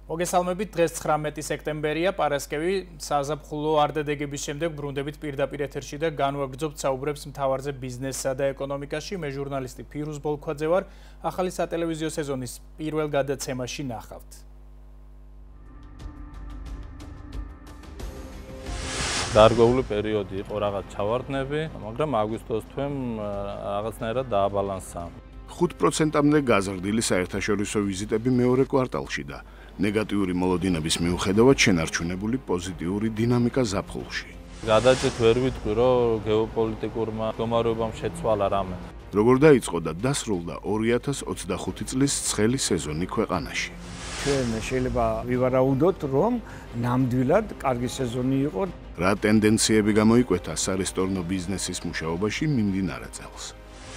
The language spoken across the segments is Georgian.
მოგესალმებით, დღეს 19 სექტემბერია, პარასკევი, საზაფხულო არდადეგების შემდეგ ბრუნდებით პირდაპირ ეთერში და განვაგრძობთ საუბრებს მთავარზე ბიზნესსა და ეკონომიკაში. მე ჟურნალისტი ფირუზ ბოლქვაძე ვარ. ახალი სატელევიზიო სეზონის პირველ გადაცემაში ნახავთ. დარგვეული პერიოდი იყო რაღაც ჩავარდნები, მაგრამ აგვისტოს თვემ რაღაცნაირად დააბალანსა. 5%-მდე გაზრდილი საერთაშორისო ვიზიტები მეორე კვარტალში და ნეგატიური მოლოდინების მიუხედავად შენარჩუნებული პოზიტიური დინამიკა ზაფხულში. გადაჭრით ვერ ვიტყვი, რომ გეოპოლიტიკურმა მდგომარეობამ შეცვალა რამე. როგორ დაიწყო და დასრულდა 2025 წლის ცხელი სეზონი ქვეყანაში. ჩვენ შეიძლება ვივარაუდოთ, რომ ნამდვილად კარგი სეზონი იყო. რა ტენდენციები გამოიკვეთა სარესტორნო ბიზნესის მუშაობაში მიმდინარე წელს?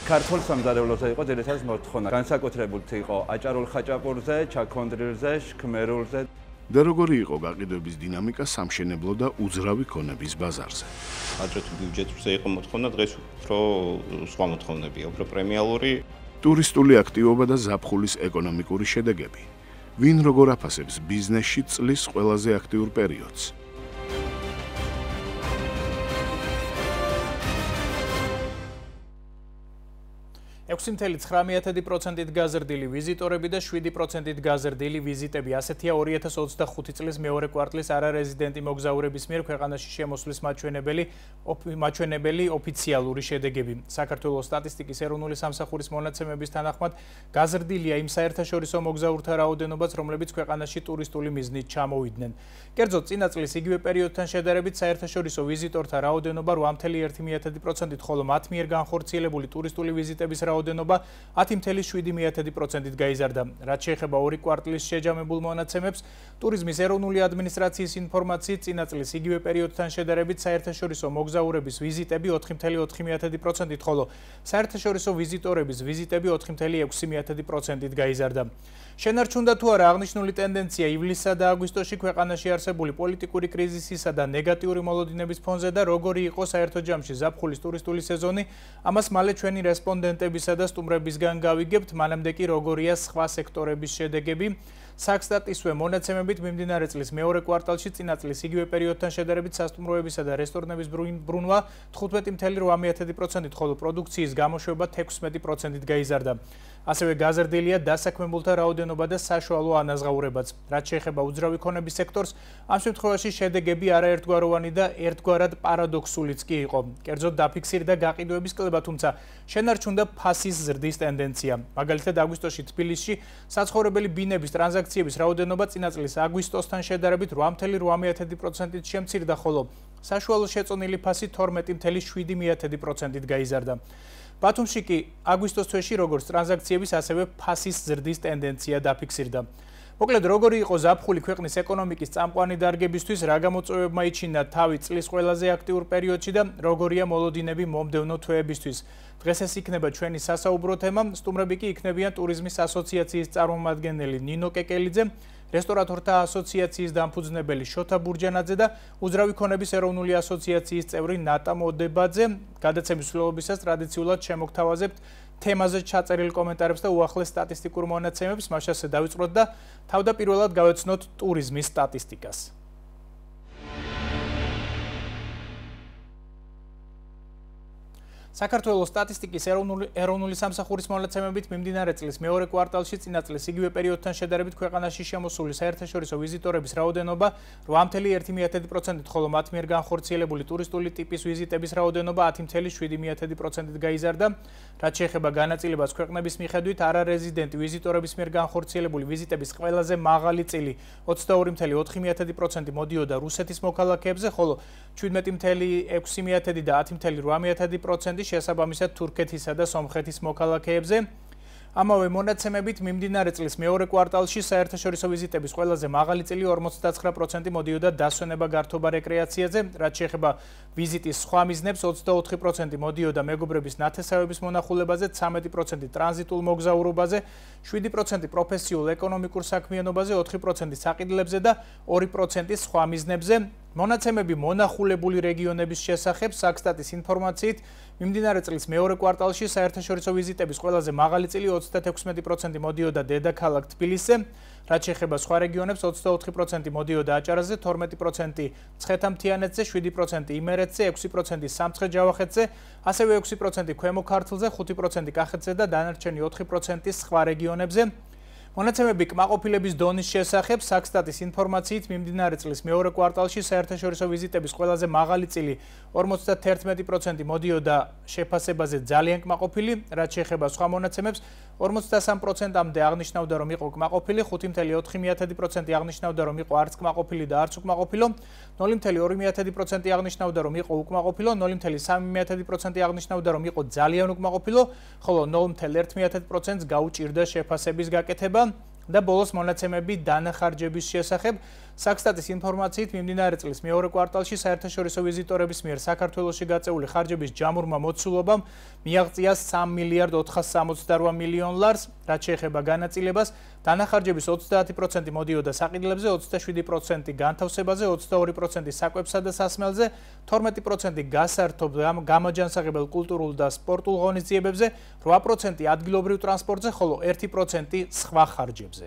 ქართულ სამზარეულოზე იყო ძირითადად მოთხოვნა. განსაკუთრებით იყო აჭარულ ხაჭაპურზე, ჩაქონდრილზე, შქმერულზე. და როგორი იყო გაყიდვების დინამიკა სამშენებლო და უძრავი ქონების ბაზარზე? აჭრით ბიუჯეტზე იყო მოთხოვნა, დღეს უფრო სხვა მოთხოვნებია, უფრო პრემიალური. ტურისტული აქტივობა და ზაფხულის ეკონომიკური შედეგები. ვინ როგორ აფასებს ბიზნესში წლის ყველაზე აქტიურ პერიოდს? ექვსი 6.9%-ით გაზრდილი ვიზიტორები და 7%-ით გაზრდილი ვიზიტები. ასეთია 2025 წლის მეორე კვარტლის არარეზიდენტი მოგზაურების მიერ ქვეყანაში შემოსვლის მაჩვენებელი ოფიციალური შედეგები. საქართველოს სტატისტიკის ეროვნული სამსახურის მონაცემების თანახმად გაზრდილია იმ საერთაშორისო მოგზაურთა რაოდენობაც, რომლებიც ქვეყანაში ტურისტული მიზნით ჩამოვიდნენ. კერძოდ, წინა წლის იგივე პერიოდთან შედარებით საერთაშორისო ვიზიტორთა რაოდენობა 8.1%-ით, ხოლო მათ მიერ განხორციელებული ტურისტული ვიზიტების რაოდენობა 10.7%-ით გაიზარდა. რაც შეეხება ორი კვარტლის შეჯამებულ მონაცემებს, ტურიზმის ეროვნული ადმინისტრაციის ინფორმაციით წინა წლის იგივე პერიოდთან შედარებით საერთაშორისო მოგზაურების ვიზიტები 4.4%-ით, ხოლო საერთაშორისო ვიზიტორების ვიზიტები 4.6%-ით გაიზარდა. შენარჩუნდა თუ არა აღნიშნული ტენდენცია ივლისსა და აგვისტოში ქვეყანაში არსებული პოლიტიკური კრიზისისა და ნეგატიური მოლოდინების ფონზე და როგორი იყო საერთო ჯამში ზაფხულის ტურისტული სეზონი, ამას მალე ჩვენი რესპონდენტებისა და სტუმრებისგან გავიგებთ, მანამდე კი როგორია სხვა სექტორების შედეგები. საქსტატისვე მონაცემებით მიმდინარე წლის მეორე კვარტალში წინა წლის იგივე პერიოდთან შედარებით სასტუმროებისა და რესტორნების ბრუნვა 15.8%-ით, ხოლო პროდუქციის გამოშვება 16%-ით გაიზარდა. ასევე გაზრდილია დასაქმებულთა რაოდენობა და საშუალო ანაზღაურებაც. რაც შეეხება უძრავი ქონების სექტორს, ამ შემთხვევაში შედეგები არაერთგვაროვანი და ერთგვარად პარადოქსულიც კი იყო. კერძოდ დაფიქსირდა გაყიდვების კლება, თუმცა შენარჩუნდა ფასის ზრდის ტენდენცია. მაგალითად, აგვისტოში თბილისში საცხოვრებელი ბინების ტრანზაქციების რაოდენობა წინა წლის აგვისტოსთან შედარებით 8.8%-ით შემცირდა, ხოლო საშუალო შეწონილი ფასი 12.7%-ით გაიზარდა. ბათუმში კი აგვისტოს თვეში როგორც ტრანზაქციების, ასევე ფასის ზრდის ტენდენცია დაფიქსირდა. მოკლედ, როგორი იყო ზაფხული ქვეყნის ეკონომიკის წამყვანი დარგებისთვის, რა გამოწვევებმა იჩინა თავი წლის ყველაზე აქტიურ პერიოდში და როგორია მოლოდინები მომდევნო თვეებისთვის. დღეს ეს იქნება ჩვენი სასაუბრო თემა. სტუმრები კი იქნებიან ტურიზმის ასოციაციის წარმომადგენელი ნინო კეკელიძე, რესტორატორთა ასოციაციის დამფუძნებელი შოთა ბურჯანაძე და უძრავი ქონების ეროვნული ასოციაციის წევრი ნატა მოდებაძე. გადაცემის მსვლელობისას ტრადიციულად შემოგთავაზებთ თემაზე ჩაწერილ კომენტარებს და უახლეს სტატისტიკურ მონაცემებს. მაშასე დავიწყოთ და თავდაპირველად გავეცნოთ ტურიზმის სტატისტიკას. საქართველოს სტატისტიკის ეროვნული სამსახურის მონაცემებით მიმდინარე წლის მეორე კვარტალში წინა წლის იგივე პერიოდთან შედარებით ქვეყანაში შემოსული საერთაშორისო ვიზიტორების რაოდენობა 8.1%-ით, ხოლო მათ მიერ განხორციელებული ტურისტული ტიპის ვიზიტების რაოდენობა 10.7%-ით გაიზარდა. რაც შეეხება განაწილებას ქვეყნების მიხედვით, არარეზიდენტი ვიზიტორების მიერ განხორციელებული ვიზიტების ყველაზე მაღალი წილი 22.4% მოდიოდა რუსეთის მოქალაქეებზე, ხოლო 17.6% და 10.8% შესაბამისად თურქეთისა და სომხეთის მოქალაქეებზე. ამავე მონაცემებით მიმდინარე წლის მეორე კვარტალში საერთაშორისო ვიზიტების ყველაზე მაღალი წილი 59% მოდიოდა დასვენება გართობა რეკრეაციაზე, რაც შეეხება ვიზიტის სხვა მიზნებს 24% მოდიოდა მეგობრების ნათესავების მონახულებაზე, 13% ტრანზიტულ მოგზაურობაზე, 7% პროფესიულ ეკონომიკურ საქმიანობაზე, 4% საყიდლებზე და 2% სხვა მიზნებზე. მონაცემები მონახულებული რეგიონების შესახებ საქსტატის ინფორმაციით მიმდინარე წლის მეორე კვარტალში საერთაშორისო ვიზიტების ყველაზე მაღალი წილი 36% მოდიოდა დედაქალაქ თბილისზე, რაც შეეხება სხვა რეგიონებს, 24% მოდიოდა აჭარაზე, 12% მცხეთა-მთიანეთზე, 7% იმერეთზე, 6% სამცხე-ჯავახეთზე, ასევე 6% ქვემო ქართლზე, 5% კახეთზე და დანარჩენი 4% სხვა რეგიონებზე. მონაცემები კმაყოფილების დონის შესახებ საქსტატის ინფორმაციით მიმდინარე წლის მეორე კვარტალში საერთაშორისო ვიზიტების ყველაზე მაღალი წილი 51% მოდიოდა შეფასებაზე ძალიან კმაყოფილი, რაც შეეხება სხვა მონაცემებს 43%-მდე აღნიშნავდა რომ იყო კმაყოფილი, 5.4% აღნიშნავდა რომ იყო არც კმაყოფილი და არც უკმაყოფილო, 0.2% აღნიშნავდა რომ იყო უკმაყოფილო, 0.3% აღნიშნავდა რომ იყო ძალიან უკმაყოფილო, ხოლო 0.1%-ს გაუჭირდა შეფასების გაკეთება. და ბოლოს მონაცემები დანახარჯების შესახებ საქსტატის ინფორმაციით მიმდინარე წლის მეორე კვარტალში საერთაშორისო ვიზიტორების მიერ საქართველოში გაწეული ხარჯების ჯამურმა მოცულობამ მიაღწია 3.468 მილიონ ლარს, რაც შეეხება განაწილებას, დანახარჯების 30% მოდიოდა საყიდლებზე, 27% განთავსებაზე, 22% საკვებსა და სასმელზე, 12% გასართობ გამაჯანსაღებელ კულტურულ და სპორტულ ღონისძიებებზე, 8% ადგილობრივ ტრანსპორტზე, ხოლო 1% სხვა ხარჯებზე.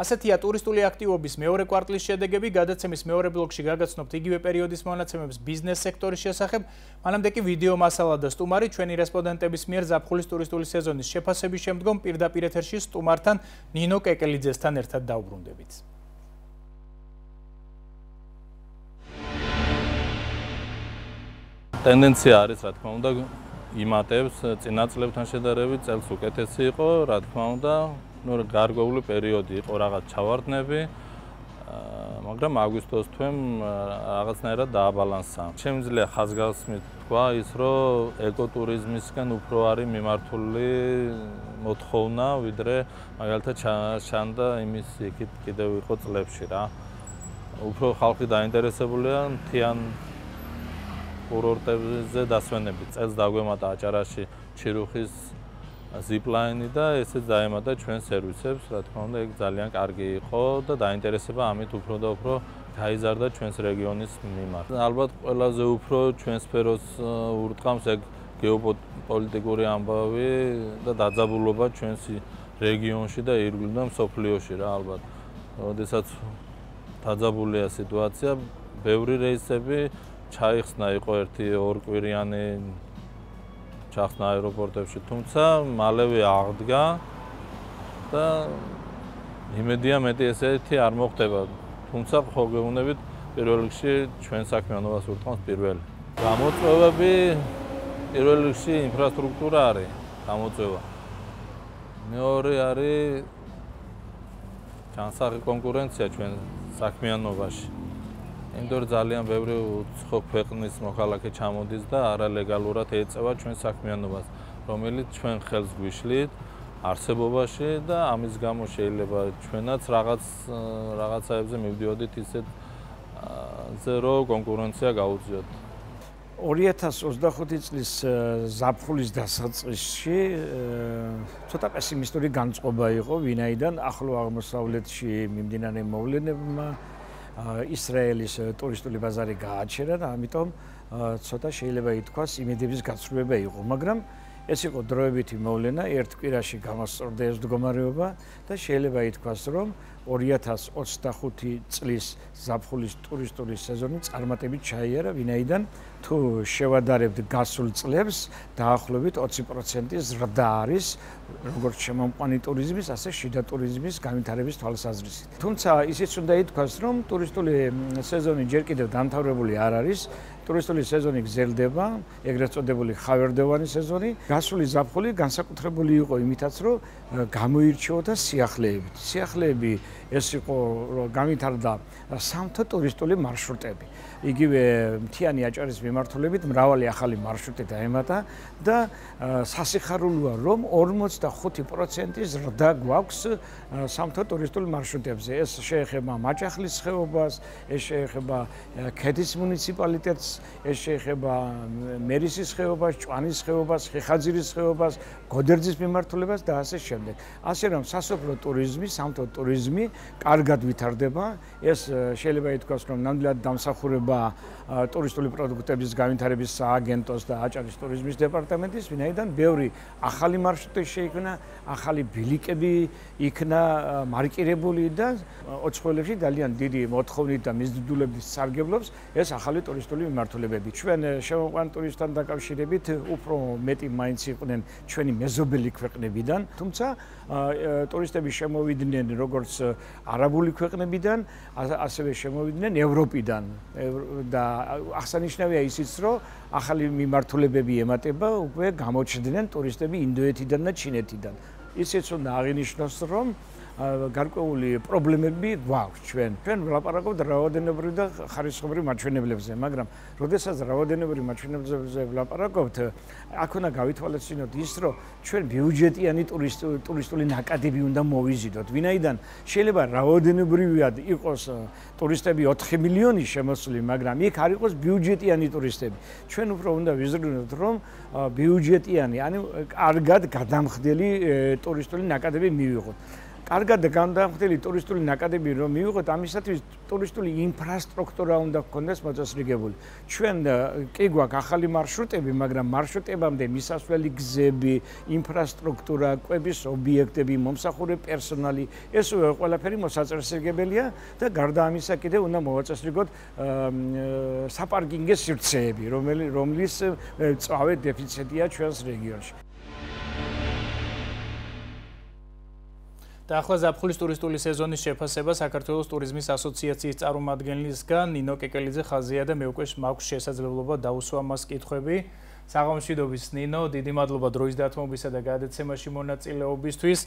ასეთია ტურისტული აქტივობის მეორე კვარტლის შედეგები, გადაცემის მეორე ბლოკში გაგაცნობთ იგივე პერიოდის მონაცემებს ბიზნეს სექტორის შესახებ, მანამდე კი ვიდეო მასალა და სტუმარი ჩვენი რესპონდენტების მიერ ზაფხულის ტურისტული სეზონის შეფასების შემდგომ პირდაპირ ეთერში სტუმართან ნინო კეკელიძესთან ერთად დავბრუნდებით. ტენდენცია არის, რა თქმა უნდა, იმატებს წინა წლებთან შედარებით, წელს უკეთესი იყო, რა თქმა უნდა, გარკვეული პერიოდი იყო რაღაც ჩავარდნები, მაგრამ აგვისტოს თვემ რაღაცნაირად დააბალანსა. შემიძლია ხაზგასმით თქვა ის, რომ ეკოტურიზმისგან უფრო არის მიმართული მოთხოვნა, ვიდრე მაგალითად ჩანდა იმის იქით კიდევ იყო წლებში რა. უფრო ხალხი დაინტერესებულია მთიან კურორტებზე დასვენებით. წელს დაგვემატა აჭარაში ჩირუხის ზიპლაინი და ესეც დაემატა ჩვენ სერვისებს, რა თქმა უნდა, ეგ ძალიან კარგი იყო და დაინტერესება ამით უფრო და უფრო გაიზარდა ჩვენს რეგიონის მიმართ. ალბათ ყველაზე უფრო ჩვენ სფეროს ურტყამს ეგ გეოპოლიტიკური ამბავი და დაძაბულობა ჩვენს რეგიონში და ირგვლივ და მსოფლიოში რა ალბათ. როდესაც დაძაბულია სიტუაცია, ბევრი რეისები ჩაიხსნა, იყო ერთი ორკვირიანი ჩახსნა აეროპორტებში, თუმცა მალევე აღდგა და იმედია მეტი ესეთი არ მოხდება. თუმცა ხო გეუბნებით პირველ რიგში ჩვენ საქმიანობას ურტყამს პირველი. გამოწვევები პირველ რიგში ინფრასტრუქტურა არის გამოწვევა. მეორე არის განსახი კონკურენცია ჩვენ საქმიანობაში. იმიტომ ძალიან ბევრი უცხო ქვეყნის მოქალაქე ჩამოდის და არალეგალურად ეწევა ჩვენ საქმიანობას, რომელიც ჩვენ ხელს გვიშლით არსებობაში და ამის გამო შეიძლება ჩვენაც რაღაცაებზე მივდიოდით ისეთზე, რომ კონკურენცია გაუწიოთ. 2025 წლის ზაფხულის დასაწყისში ცოტა პესიმისტური განწყობა იყო, ვინაიდან ახლო აღმოსავლეთში მიმდინარე მოვლენებმა ისრაელის ტურისტული ბაზარი გააჩერა და ამიტომ ცოტა შეიძლება ითქვას იმედების გაცვლება იყო, მაგრამ ეს იყო დროებითი მოვლენა, ერთ კვირაში გამოსწორდა ეს მდგომარეობა და შეიძლება ითქვას, რომ 2025 წლის ზაფხულის ტურისტული სეზონი წარმატებით ჩაიარა, ვინაიდან თუ შევადარებთ გასულ წლებს, დაახლოებით 20% ზრდა არის როგორც შემომყვანი ტურიზმის, ასე შიდა ტურიზმის განვითარების თვალსაზრისით. თუმცა ისიც უნდა ითქვას, რომ ტურისტული სეზონი ჯერ კიდევ დამთავრებული არ არის. ტურისტული სეზონი გრძელდება, ეგრეთ წოდებული ხავერდოვანი სეზონი. გასული ზაფხული განსაკუთრებული იყო იმითაც, რომ გამოირჩეოდა სიახლეებით. სიახლეები ეს იყო, რომ განვითარდა სამთო ტურისტული მარშრუტები. იგივე მთიანი აჭარის მიმართულებით მრავალი ახალი მარშრუტი დაემატა და სასიხარულოა, რომ 45% ზრდა გვაქვს სამთო ტურისტულ მარშრუტებზე. ეს შეეხება მაჭახლის ხეობას, ეს შეეხება ქედის მუნიციპალიტეტს, ეს შეეხება მერისის ხეობას, ჭვანის ხეობას, ხიხაძირის ხეობას, გოდერძის მიმართულებას და ასე შემდეგ. ასე რომ სასოფლო ტურიზმი, სამთო ტურიზმი კარგად ვითარდება. ეს შეიძლება ითქვას, რომ ნამდვილად დამსახურება ემსახურება ტურისტული პროდუქტების განვითარების სააგენტოს და აჭარის ტურიზმის დეპარტამენტის, ვინაიდან ბევრი ახალი მარშრუტი შეიქმნა, ახალი ბილიკები იქნა მარკირებული და ოცხოელებში ძალიან დიდი მოთხოვნით და მიზიდულებით სარგებლობს ეს ახალი ტურისტული მიმართულებები. ჩვენ შემოყვან ტურისტთან დაკავშირებით უფრო მეტი მაინც იყვნენ ჩვენი მეზობელი ქვეყნებიდან, თუმცა ტურისტები შემოვიდნენ როგორც არაბული ქვეყნებიდან, ასევე შემოვიდნენ ევროპიდან და აღსანიშნავია ისიც, რომ ახალი მიმართულებები ემატება უკვე გამოჩნდნენ ტურისტები ინდოეთიდან და ჩინეთიდან. ისიც უნდა აღინიშნოს, რომ გარკვეული პრობლემები გვაქვს ჩვენ. ჩვენ ვლაპარაკობთ რაოდენობრივ და ხარისხობრივ მაჩვენებლებზე, მაგრამ როდესაც რაოდენობრივ მაჩვენებლებზე ვლაპარაკობთ, აქ უნდა გავითვალისწინოთ ის, რომ ჩვენ ბიუჯეტიანი ტურისტული ნაკადები უნდა მოვიზიდოთ. ვინაიდან შეიძლება რაოდენობრივად იყოს ტურისტები 4 მილიონი შემოსული, მაგრამ იქ არ იყოს ბიუჯეტიანი ტურისტები. ჩვენ უფრო უნდა ვიზრუნოთ, რომ ბიუჯეტიანი, ანუ კარგად გადამხდელი ტურისტული ნაკადები მივიღოთ. კარგად გადამხდელი ტურისტული ნაკადები რომ მივიღოთ, ამისათვის ტურისტული ინფრასტრუქტურა უნდა გქონდეს მოწესრიგებული. ჩვენ კი გვაქვს ახალი მარშრუტები, მაგრამ მარშრუტებამდე მისასვლელი გზები, ინფრასტრუქტურა, კვების ობიექტები, მომსახურე პერსონალი, ეს ყველაფერი მოსაწესრიგებელია და გარდა ამისა კიდევ უნდა მოვაწესრიგოთ საპარკინგო სივრცეები, რომლის წავე დეფიციტია ჩვენს რეგიონში. და ახლა ზაფხულის ტურისტული სეზონის შეფასება საქართველოს ტურიზმის ასოციაციის წარმომადგენლისგან ნინო კეკელიძე ხაზია და მე უკვე მაქვს შესაძლებლობა დავუსვა მას კითხვები. საღამოშვიდობის ნინო, დიდი მადლობა დროის დათმობისა და გადაცემაში მონაწილეობისთვის.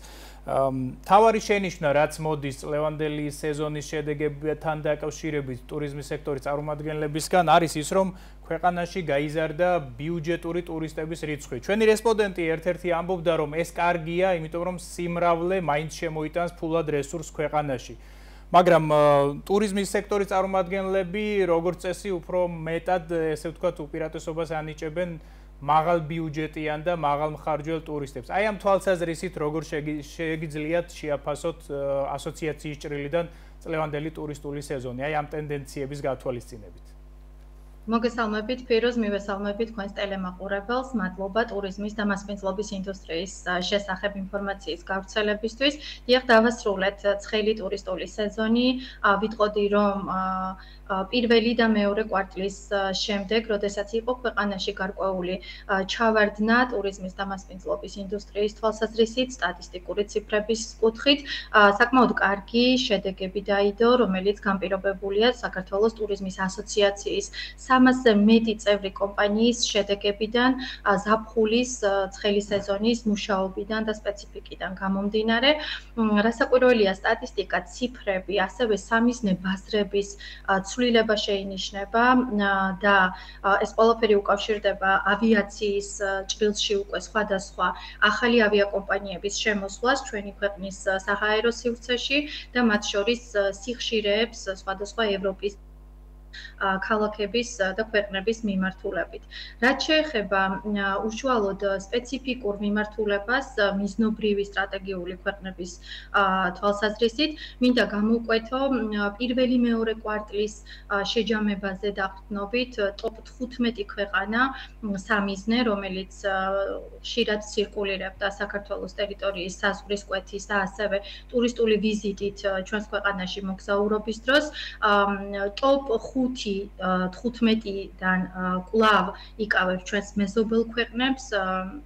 თავარი შენიშვნა, რაც მოდის წლევანდელი სეზონის შედეგებთან დაკავშირებით ტურიზმის სექტორის წარმომადგენლებისგან, არის ის, რომ ქვეყანაში გაიზარდა ბიუჯეტური ტურისტების რიცხვი. ჩვენი რესპონდენტი ერთ-ერთი ამბობდა, რომ ეს კარგია, იმიტომ რომ სიმრავლე მაინც შემოიტანს ფულად რესურსს ქვეყანაში. მაგრამ ტურიზმის სექტორის წარმომადგენლები, როგორც წესი, უფრო მეტად, ესე ვთქვათ, უპირატესობას ანიჭებენ მაღალ ბიუჯეტიან და მაღალ მხარჯველ ტურისტებს. აი ამ თვალსაზრისით, როგორ შეგიძლიათ შეაფასოთ ასოციაციის ჭრილიდან წლევანდელი ტურისტული სეზონი, აი ამ ტენდენციების გათვალისწინებით. მოგესალმებით, ფიროზ, მივესალმებით თქვენს ტელემაყურებელს. მადლობა ტურიზმის და მასპინძლობის ინდუსტრიის შესახებ ინფორმაციის გავრცელებისთვის. დიახ, დავასრულეთ ცხელი ტურისტული სეზონი. ვიტყოდი, რომ პირველი და მეორე კვარტლის შემდეგ, როდესაც იყო ქვეყანაში გარკვეული ჩავარდნა ტურიზმის და მასპინძლობის ინდუსტრიის თვალსაზრისით, სტატისტიკური ციფრების კუთხით, საკმაოდ კარგი შედეგები დაიდო, რომელიც განპირობებულია საქართველოს ტურიზმის ასოციაციის 300-ზე მეტი წევრი კომპანიის შედეგებიდან, ზაფხულის ცხელი სეზონის მუშაობიდან და სპეციფიკიდან გამომდინარე. რასაკვირველია სტატისტიკა, ციფრები, ასევე სამიზნე ბაზრების ცვლილება შეინიშნება და ეს ყველაფერი უკავშირდება ავიაციის ჭრილში უკვე სხვადასხვა ახალი ავიაკომპანიების შემოსვლას ჩვენი ქვეყნის საჰაერო სივრცეში და მათ შორის სიხშირეებს სხვადასხვა ევროპის ქალაქების და ქვეყნების მიმართულებით. რაც შეეხება უშუალოდ სპეციფიკურ მიმართულებას მიზნობრივი სტრატეგიული ქვეყნების თვალსაზრისით, მინდა გამოვკვეთო პირველი მეორე კვარტლის შეჯამებაზე დაყრდნობით ტოპ 15 ქვეყანა სამიზნე, რომელიც ხშირად ცირკულირებდა საქართველოს ტერიტორიის საზღვრის კვეთის და ასევე ტურისტული ვიზიტით ჩვენს ქვეყანაში მოგზაურობის დროს ტოპ 15-დან კვლავ იკავებს ჩვენს მეზობელ ქვეყნებს.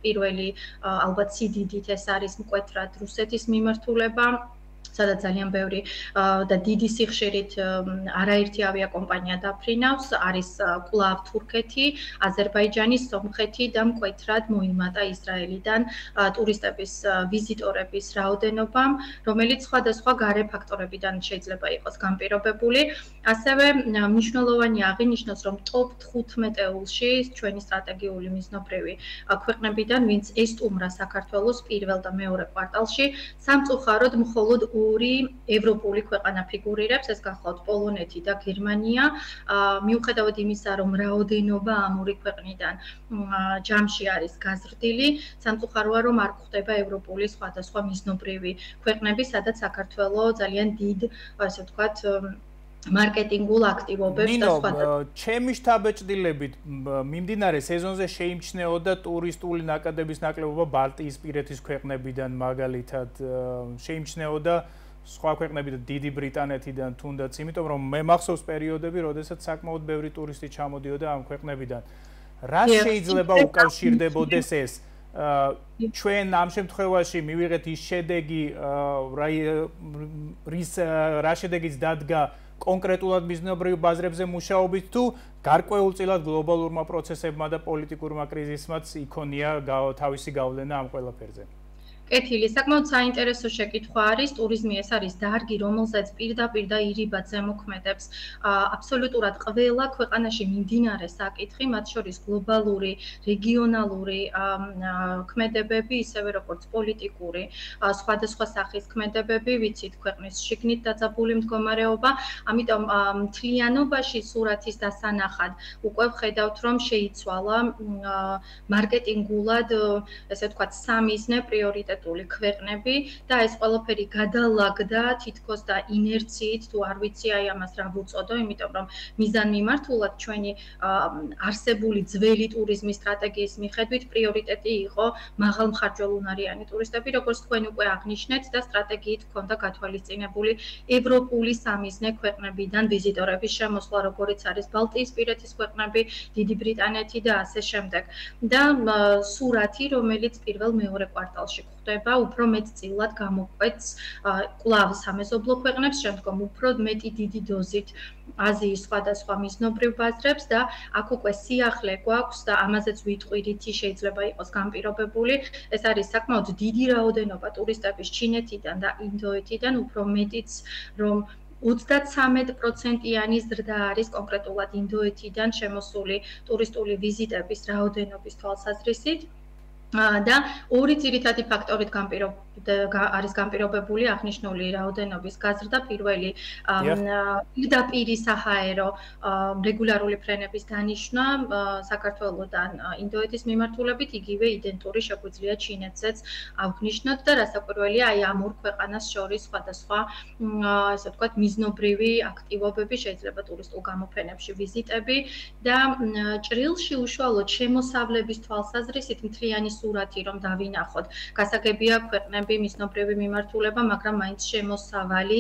პირველი ალბათ სიდიდით ეს არის მკვეთრად რუსეთის მიმართულება. სადაც ძალიან ბევრი და დიდი სიხშირით არაერთი ავიაკომპანია დაფრინავს, არის კვლავ თურქეთი, აზერბაიჯანი, სომხეთი და მკვეთრად მოიმატა ისრაელიდან ტურისტების ვიზიტორების რაოდენობამ, რომელიც სხვადასხვა გარე ფაქტორებიდან შეიძლება იყოს განპირობებული. ასევე მნიშვნელოვანია აღინიშნოს, რომ ტოპ 15-ში ჩვენი სტრატეგიული მიზნობრივი ქვეყნებიდან, ვინც ესტუმრა საქართველოს პირველ და მეორე კვარტალში, სამწუხაროდ მხოლოდ ორი ევროპული ქვეყანა ფიგურირებს, ეს გახლავთ პოლონეთი და გერმანია. მიუხედავად იმისა, რომ რაოდენობა ამ ორი ქვეყნიდან ჯამში არის გაზრდილი, სამწუხაროა, რომ არ გვხვდება ევროპული სხვადასხვა მიზნობრივი ქვეყნები, სადაც საქართველო ძალიან დიდ, ასე ვთქვათ, მარკეტინგულ აქტივობებს და სხვა. ჩემი შთაბეჭდილებით მიმდინარე სეზონზე შეიმჩნეოდა ტურისტული ნაკადების ნაკლებობა ბალტიისპირეთის ქვეყნებიდან მაგალითად შეიმჩნეოდა სხვა ქვეყნებიდან დიდი ბრიტანეთიდან თუნდაც იმიტომ რომ მე მახსოვს პერიოდები როდესაც საკმაოდ ბევრი ტურისტი ჩამოდიოდა ამ ქვეყნებიდან რა შეიძლება უკავშირდებოდეს ეს ჩვენ ამ შემთხვევაში მივიღეთ ის შედეგი რა შედეგიც დადგა კონკრეტულად მიზნობრივ ბაზრებზე მუშაობით თუ გარკვეულწილად გლობალურმა პროცესებმა და პოლიტიკურმა კრიზისმაც იქონია თავისი გავლენა ამ ყველაფერზე. კეთილი, საკმაოდ საინტერესო შეკითხვა არის. ტურიზმი ეს არის დარგი, რომელზეც პირდაპირ და ირიბად ზემოქმედებს აბსოლუტურად ყველა ქვეყანაში მიმდინარე საკითხი, მათ შორის გლობალური, რეგიონალური ქმედებები, ისევე როგორც პოლიტიკური, სხვადასხვა სახის ქმედებები, ვიცით, ქვეყნის შიგნით დაძაბული მდგომარეობა, ამიტომ მთლიანობაში სურათის დასანახად უკვე ვხედავთ, რომ შეიცვალა მარკეტინგულად, ესე ვთქვათ, სამიზნე პრიორიტეტი ქვეყნები და ეს ყველაფერი გადალაგდა თითქოს და ინერციით თუ არ ვიცი აი ამას რა ვუწოდო, იმიტომ რომ მიზანმიმართულად ჩვენი არსებული ძველი ტურიზმის სტრატეგიის მიხედვით პრიორიტეტი იყო მაღალმხარჯველუნარიანი ტურისტები, როგორც თქვენ უკვე აღნიშნეთ და სტრატეგიით ჰქონდა გათვალისწინებული ევროპული სამიზნე ქვეყნებიდან ვიზიტორების შემოსვლა, როგორც არის ბალტიისპირეთის ქვეყნები, დიდი ბრიტანეთი და ასე შემდეგ. და სურათი, რომელიც პირველ-მეორე კვარტალში უფრო მეტწილად გამოკვეთს კვლავ სამეზობლო ქვეყნებს, შემდგომ უფრო მეტი დიდი დოზით აზიის სხვადასხვა მიზნობრივ ბაზრებს და აქ უკვე სიახლე გვაქვს და ამაზეც ვიტყვირითი შეიძლება იყოს განპირობებული. ეს არის საკმაოდ დიდი რაოდენობა ტურისტების ჩინეთიდან და ინდოეთიდან, უფრო მეტიც რომ 33%-იანი ზრდა არის კონკრეტულად ინდოეთიდან შემოსული ტურისტული ვიზიტების რაოდენობის თვალსაზრისით. და ორი ძირითადი ფაქტორით არის განპირობებული აღნიშნული რაოდენობის გაზრდა. პირველი პირდაპირი საჰაერო რეგულარული ფრენების დანიშვნა საქართველოსთან ინდოეთის მიმართულებით, იგივე იდენტური შეგვიძლია ჩინეთზეც აღნიშნოთ და რასაკვირველია აი ამ ორ ქვეყანას შორის სხვადასხვა ესე ვთქვათ მიზნობრივი აქტივობები შეიძლება ტურისტულ გამოფენებში ვიზიტები და ჭრილში უშუალოდ შემოსავლების თვალსაზრისით მთლიანი სურათი რომ დავინახოთ. გასაგებია ქვეყნები მიზნობრივი მიმართულება, მაგრამ მაინც შემოსავალი,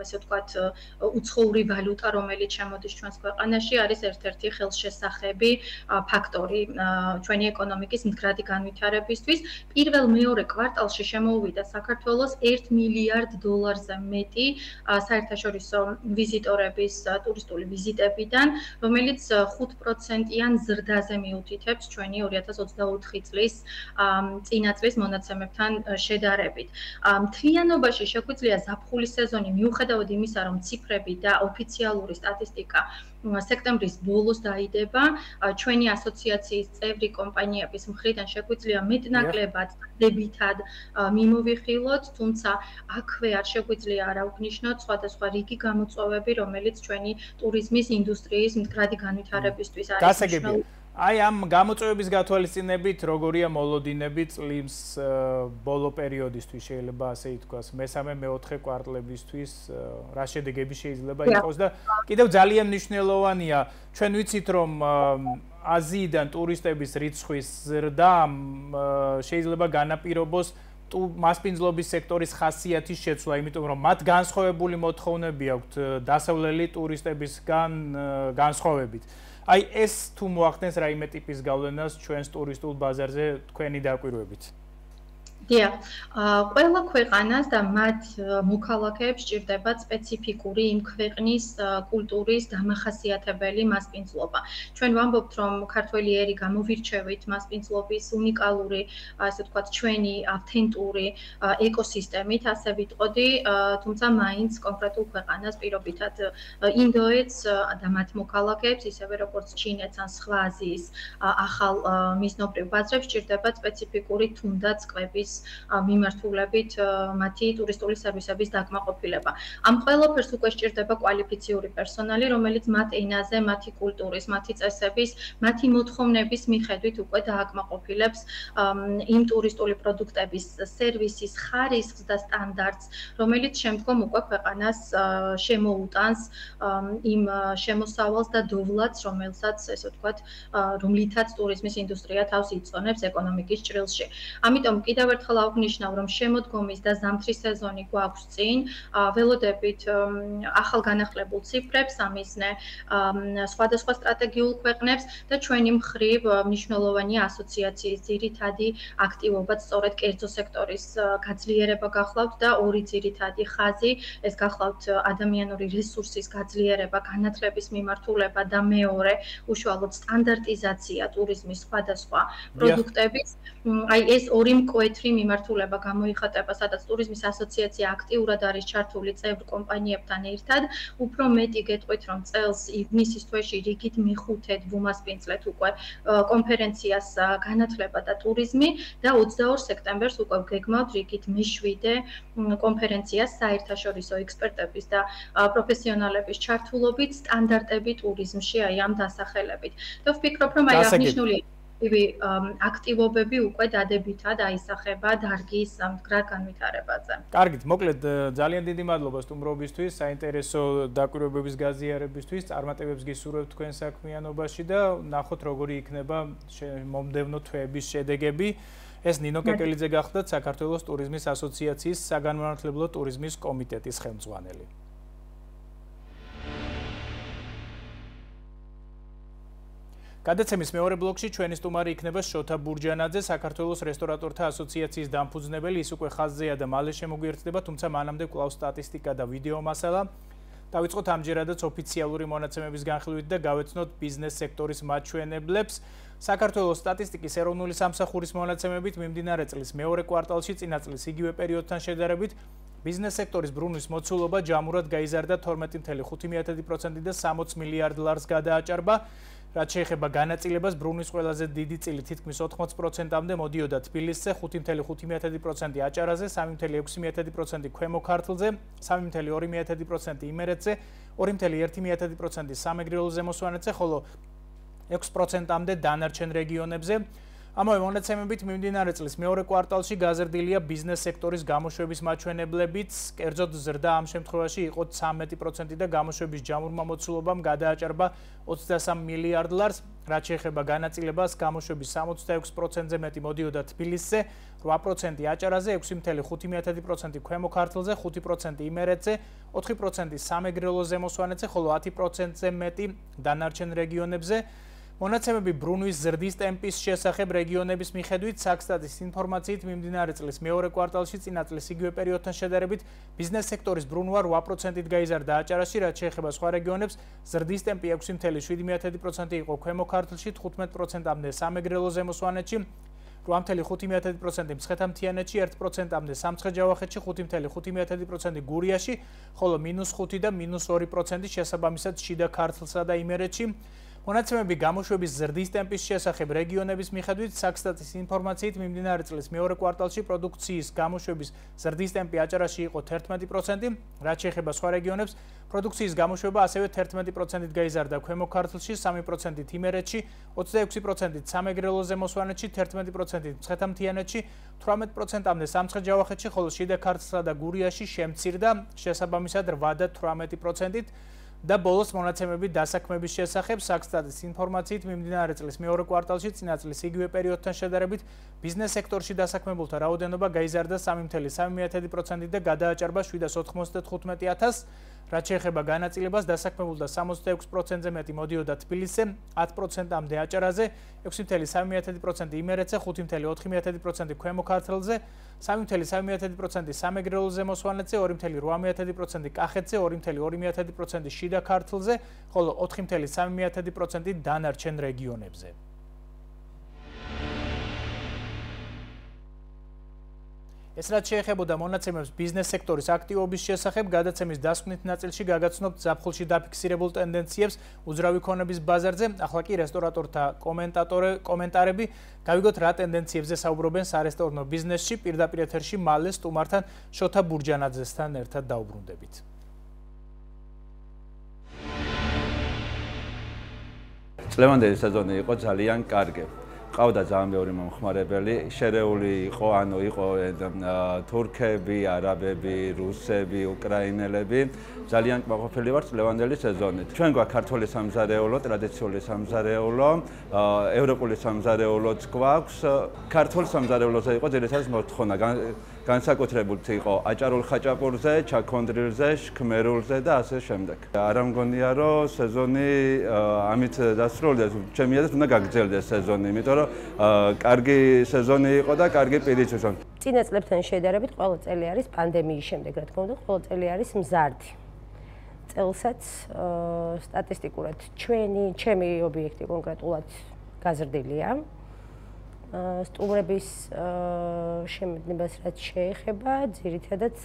ესე ვთქვათ, უცხოური ვალუტა, რომელიც შემოდის ჩვენს ქვეყანაში, არის ერთ-ერთი ხელშესახები ფაქტორი ჩვენი ეკონომიკის მდგრადი განვითარებისთვის. პირველ-მეორე კვარტალში შემოუვიდა საქართველოს $1 მილიარდ მეტი საერთაშორისო ვიზიტორების ტურისტული ვიზიტებიდან, რომელიც 5%-იან ზრდაზე მიუთითებს ჩვენი 2024 წლის წინა წლის მონაცემებთან შედარებით. მთლიანობაში შეგვიძლია ზაფხულის სეზონი მიუხედავად იმისა, რომ ციფრები და ოფიციალური სტატისტიკა სექტემბრის ბოლოს დაიდება, ჩვენი ასოციაციის წევრი კომპანიების მხრიდან შეგვიძლია მეტნაკლებად დებითად მიმოვიხილოთ, თუმცა აქვე არ შეგვიძლია არ აღვნიშნოთ სხვადასხვა რიგი გამოწვევები, რომელიც ჩვენი ტურიზმის ინდუსტრიის მდგრადი განვითარებისთვის არის მნიშვნელოვანი. აი ამ გამოწვევების გათვალისწინებით როგორია მოლოდინები წლის ბოლო პერიოდისთვის შეიძლება ასე ითქვას მესამე-მეოთხე კვარტლებისთვის რა შედეგები შეიძლება იყოს და კიდევ ძალიან მნიშვნელოვანია ჩვენ ვიცით რომ აზიიდან ტურისტების რიცხვის ზრდა შეიძლება განაპირობოს მასპინძლობის სექტორის ხასიათის შეცვლა, იმიტომ რომ მათ განსხვავებული მოთხოვნები აქვთ დასავლელი ტურისტებისგან განსხვავებით. აი ეს თუ მოახდენს რაიმე ტიპის გავლენას ჩვენს ტურისტულ ბაზარზე თქვენი დაკვირვებით. დიახ, ყველა ქვეყანას და მათ მოქალაქეებს სჭირდებათ სპეციფიკური იმ ქვეყნის კულტურის დამახასიათებელი მასპინძლობა. ჩვენ ვამბობთ, რომ ქართველი ერი გამოვირჩევით მასპინძლობის უნიკალური, ასე ვთქვათ, ჩვენი ავთენტური ეკოსისტემით, ასე ვიტყოდი, თუმცა მაინც კონკრეტულ ქვეყანას პირობითად ინდოეთს და მათ მოქალაქეებს, ისევე როგორც ჩინეთს ან სხვა აზიის ახალ მიზნობრივ ბაზრებს სჭირდებათ სპეციფიკური თუნდაც კვების მიმართულებით მათი ტურისტული სერვისების დაკმაყოფილება. ამ ყველაფერს უკვე სჭირდება კვალიფიციური პერსონალი, რომელიც მათ ენაზე, მათი კულტურის, მათი წესების, მათი მოთხოვნების მიხედვით უკვე დააკმაყოფილებს იმ ტურისტული პროდუქტების სერვისის ხარისხს და სტანდარტს, რომელიც შემდგომ უკვე ქვეყანას შემოუტანს იმ შემოსავალს და დოვლას, რომელსაც, ესე ვთქვათ, რომლითაც ტურიზმის ინდუსტრია თავს იწონებს ეკონომიკის ჭრილში. ამიტომ კიდევ ერთხელ აღნიშნავ, რომ შემოდგომის და ზამთრის სეზონი გვაქვს წინ, ველოდებით ახალ განახლებულ ციფრებს, ამისნე სხვადასხვა სტრატეგიულ ქვეყნებს და ჩვენი მხრივ მნიშვნელოვანი ასოციაციის ძირითადი აქტივობაც სწორედ კერძო სექტორის გაძლიერება გახლავთ და ორი ძირითადი ხაზი, ეს გახლავთ ადამიანური რესურსის გაძლიერება, განათლების მიმართულება და მეორე უშუალოდ სტანდარტიზაცია ტურიზმის სხვადასხვა პროდუქტების. აი ეს ორი მკვეთრი მიმართულება გამოიხატება, სადაც ტურიზმის ასოციაცია აქტიურად არის ჩართული წევრ კომპანიებთან ერთად. უფრო მეტი გეტყვით, რომ წელს ივნისის თვეში რიგით მეხუთედ ვუმასპინძლეთ უკვე კონფერენციას განათლება და ტურიზმი და 22 სექტემბერს უკვე გეგმავთ რიგით მე-7 კონფერენციას საერთაშორისო ექსპერტების და პროფესიონალების ჩართულობით სტანდარტები ტურიზმში აი ამ დასახელებით. და ვფიქრობ, რომ აი აღნიშნული აქტივობები უკვე დადებითად აისახება დარგის მდგრად განვითარებაზე. კარგით, მოკლედ ძალიან დიდი მადლობა სტუმრობისთვის, საინტერესო დაკვირვებების გაზიარებისთვის, წარმატებებს გისურვებთ თქვენ საქმიანობაში და ნახოთ როგორი იქნება მომდევნო თვეების შედეგები. ეს ნინო კეკელიძე გახლდათ საქართველოს ტურიზმის ასოციაციის საგანმანათლებლო ტურიზმის კომიტეტის ხელმძღვანელი. გადაცემის მეორე ბლოკში ჩვენი სტუმარი იქნება შოთა ბურჯანაძე, საქართველოს რესტორატორთა ასოციაციის დამფუძნებელი, ის უკვე ხაზზეა და მალე შემოგვიერთდება, თუმცა მანამდე კვლავ სტატისტიკა და ვიდეო მასალა. დავიწყოთ ამჯერადაც ოფიციალური მონაცემების განხილვით და გავეცნოთ ბიზნეს სექტორის მაჩვენებლებს. საქართველოს სტატისტიკის ეროვნული სამსახურის მონაცემებით მიმდინარე წლის მეორე კვარტალში წინა წლის იგივე პერიოდთან შედარებით ბიზნეს სექტორის ბრუნვის მოცულობა ჯამურად გაიზარდა 12.5% და 60 მილიარდ ლარს გადააჭარბა. რაც შეეხება განაწილებას, ბრუნვის ყველაზე დიდი წილი თითქმის 80%-მდე მოდიოდა თბილისზე, 5.5% აჭარაზე, 3.6% ქვემო ქართლზე, 3.2% იმერეთზე, 2.1% სამეგრელო ზემოსვანეთზე, ხოლო 6%-მდე დანარჩენ რეგიონებზე. ამავე მონაცემებით მიმდინარე წლის მეორე კვარტალში გაზრდილია ბიზნეს სექტორის გამოშვების მაჩვენებლებიც, კერძოდ ზრდა ამ შემთხვევაში იყო 13% და გამოშვების ჯამურმა მოცულობამ გადააჭარბა 23 მილიარდ ლარს, რაც შეეხება განაწილებას, გამოშვების 66%-ზე მეტი მოდიოდა თბილისზე, 8% აჭარაზე, 6.5% ქვემო ქართლზე, 5% იმერეთზე, 4% სამეგრელო ზემოსვანეთზე, ხოლო 10%-ზე მეტი დანარჩენ რეგიონებზე. მონაცემები ბრუნვის ზრდის ტემპის შესახებ რეგიონების მიხედვით საქსტატის ინფორმაციით მიმდინარე წლის მეორე კვარტალში წინა წლის იგივე პერიოდთან შედარებით ბიზნეს სექტორის ბრუნვა 8%-ით გაიზარდა აჭარაში, რაც შეეხება სხვა რეგიონებს, ზრდის ტემპი 6.7% იყო ქვემო ქართლში, 15%-მდე სამეგრელო ზემოსვანეთში, 8.5% მცხეთა-მთიანეთში, 1%-მდე სამცხე-ჯავახეთში, 5.5% გურიაში, ხოლო -5 და -2% შესაბამისად შიდა ქართლსა და იმერეთში. მონაცემები გამოშვების ზრდის ტემპის შესახებ რეგიონების მიხედვით საქსტატის ინფორმაციით მიმდინარე წლის მეორე კვარტალში პროდუქციის გამოშვების ზრდის ტემპი აჭარაში იყო 11%, რაც შეეხება სხვა რეგიონებს, პროდუქციის გამოშვება ასევე 11%-ით გაიზარდა ქვემო ქართლში, 3%-ით იმერეთში, 26%-ით სამეგრელო ზემოსვანეთში, 11%-ით მცხეთა-მთიანეთში, 18%-მდე სამცხე-ჯავახეთში, ხოლო შიდა ქართლსა და გურიაში შემცირდა შესაბამისად 8 და 18%-ით. და ბოლოს მონაცემები დასაქმების შესახებ საქსტატის ინფორმაციით მიმდინარე წლის მეორე კვარტალში წინა წლის იგივე პერიოდთან შედარებით ბიზნეს სექტორში დასაქმებულთა რაოდენობა გაიზარდა 3.3%-ით და გადააჭარბა 795,000, რაც შეეხება განაწილებას, დასაქმებულთა 66%-ზე მეტი მოდიოდა თბილისზე, 10%-მდე აჭარაზე, 6.3% იმერეთზე, 5.4% ქვემო ქართლზე, 3.3% სამეგრელო ზემოსვანეთზე, 2.8% კახეთზე, 2.2% შიდა ქართლზე, ხოლო 4.3% დანარჩენ რეგიონებზე. ეს რაც შეეხებოდა მონაცემებს ბიზნეს სექტორის აქტივობის შესახებ, გადაცემის დასკვნით ნაწილში გაგაცნობთ ზაფხულში დაფიქსირებულ ტენდენციებს უძრავი ქონების ბაზარზე, ახლა კი რესტორატორთა კომენტარები, გავიგოთ რა ტენდენციებზე საუბრობენ სარესტორნო ბიზნესში, პირდაპირ ეთერში მალე სტუმართან შოთა ბურჯანაძესთან ერთად დაუბრუნდებით. წლევანდელი სეზონი იყო ძალიან კარგი. ყავდა ძალიან ბევრი მომხმარებელი, შერეული იყო, ანუ იყო თურქები, არაბები, რუსები, უკრაინელები. ძალიან კმაყოფილი ვარ წლევანდელი სეზონით. ჩვენ გვაქვს ქართული სამზარეულო, ტრადიციული სამზარეულო, ევროპული სამზარეულოც გვაქვს. ქართულ სამზარეულოზე იყო ძირითადად მოთხოვნა, განსაკუთრებით იყო აჭარულ ხაჭაპურზე, ჩაქონდრილზე, შქმერულზე და ასე შემდეგ. არ მგონია რომ სეზონი ამით დასრულდეს, ჩემი აზრით უნდა გაგრძელდეს სეზონი, იმიტომ რომ კარგი სეზონი იყო და კარგი პირიც იყო. წინა წლებთან შედარებით ყველა წელი არის პანდემიის შემდეგ, რა თქმა უნდა, ყველა წელი არის მზარდი. წელსაც სტატისტიკურად ჩემი ობიექტი კონკრეტულად გაზრდილია. სტუმრების შემეცნებას რაც შეეხება, ძირითადად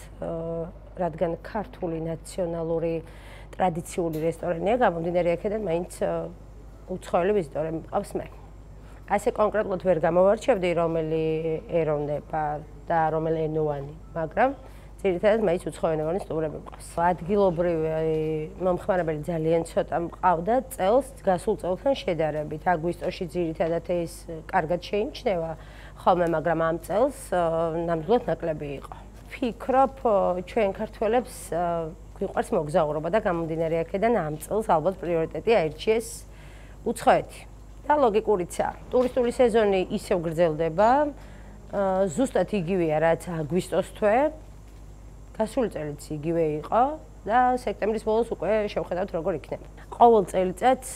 რადგან ქართული ნაციონალური ტრადიციული რესტორანია, გამომდინარე აქედან მაინც უცხოელი ვიზიტორები მყავს მე. ასე კონკრეტულად ვერ გამოვარჩევდი რომელი ეროვნება და რომელი ენოვანი, მაგრამ ძირითადად მაინც უცხოენოვანი სტუმრები მყავს. ადგილობრივი მომხმარებელი ძალიან ცოტა მყავდა წელს, გასულ წელთან შედარებით. აგვისტოში ძირითადად ეს კარგად შეიმჩნევა ხოლმე, მაგრამ ამ წელს ნამდვილად ნაკლები იყო. ვფიქრობ, ჩვენ ქართველებს გვიყვარს მოგზაურობა და გამომდინარე აქედან ამ წელს ალბათ პრიორიტეტი აირჩიეს უცხოეთი. და ლოგიკურიცაა. ტურისტული სეზონი ისევ გრძელდება, ზუსტად იგივეა, რაც აგვისტოს თვე. გასული წელიც იგივე იყო და სექტემბრის ბოლოს უკვე შევხედავთ როგორ იქნება. ყოველ წელიწადს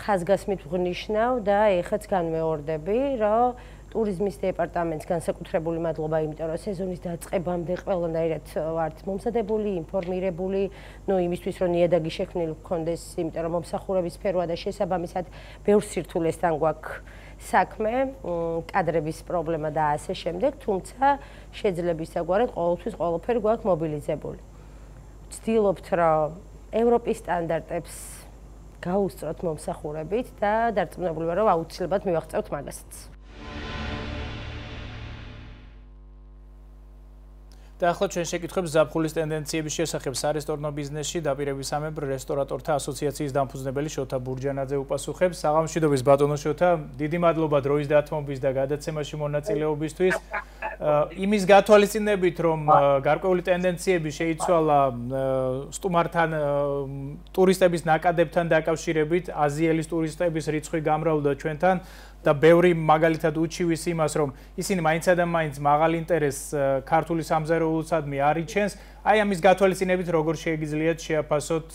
ხაზგასმით ვღნიშნავ და ეხაც განმეორდები, რომ ტურიზმის დეპარტამენტს განსაკუთრებული მადლობა, იმიტომ რომ სეზონის დაწყებამდე ყველანაირად ვართ მომზადებული, ინფორმირებული, იმისთვის რომ ნიადაგი შექმნილი გქონდეს, იმიტომ რომ მომსახურების სფეროა და შესაბამისად ბევრ სირთულესთან გვაქვს საქმე, კადრების პრობლემა და ასე შემდეგ, თუმცა შეძლებისაგვარად ყოველთვის ყველაფერი გვაქვს მობილიზებული. ვცდილობთ, რომ ევროპის სტანდარტებს გაუსწროთ მომსახურებით და დარწმუნებული ვარ, რომ აუცილებლად მივაღწევთ მაგასაც. და ახლა ჩვენ შეკითხვებს ზაფხულის ტენდენციების შესახებ სარესტორნო ბიზნესში დაპირებისამებრ რესტორატორთა ასოციაციის დამფუძნებელი შოთა ბურჯანაძე უპასუხებს. საღამოშიდობის ბატონო შოთა, დიდი მადლობა დროის დათმობის და გადაცემაში მონაწილეობისთვის. იმის გათვალისწინებით, რომ გარკვეული ტენდენციები შეიცვალა სტუმართან, ტურისტების ნაკადებთან დაკავშირებით, აზიელის ტურისტების რიცხვი გამრავლდა ჩვენთან. და ბევრი მაგალითად უჩივის იმას, რომ ისინი მაინცა და მაინც მაღალ ინტერესს ქართული სამზარეულოსადმი არიჩენს, აი ამის გათვალისწინებით როგორ შეეგიძლიათ შეაფასოთ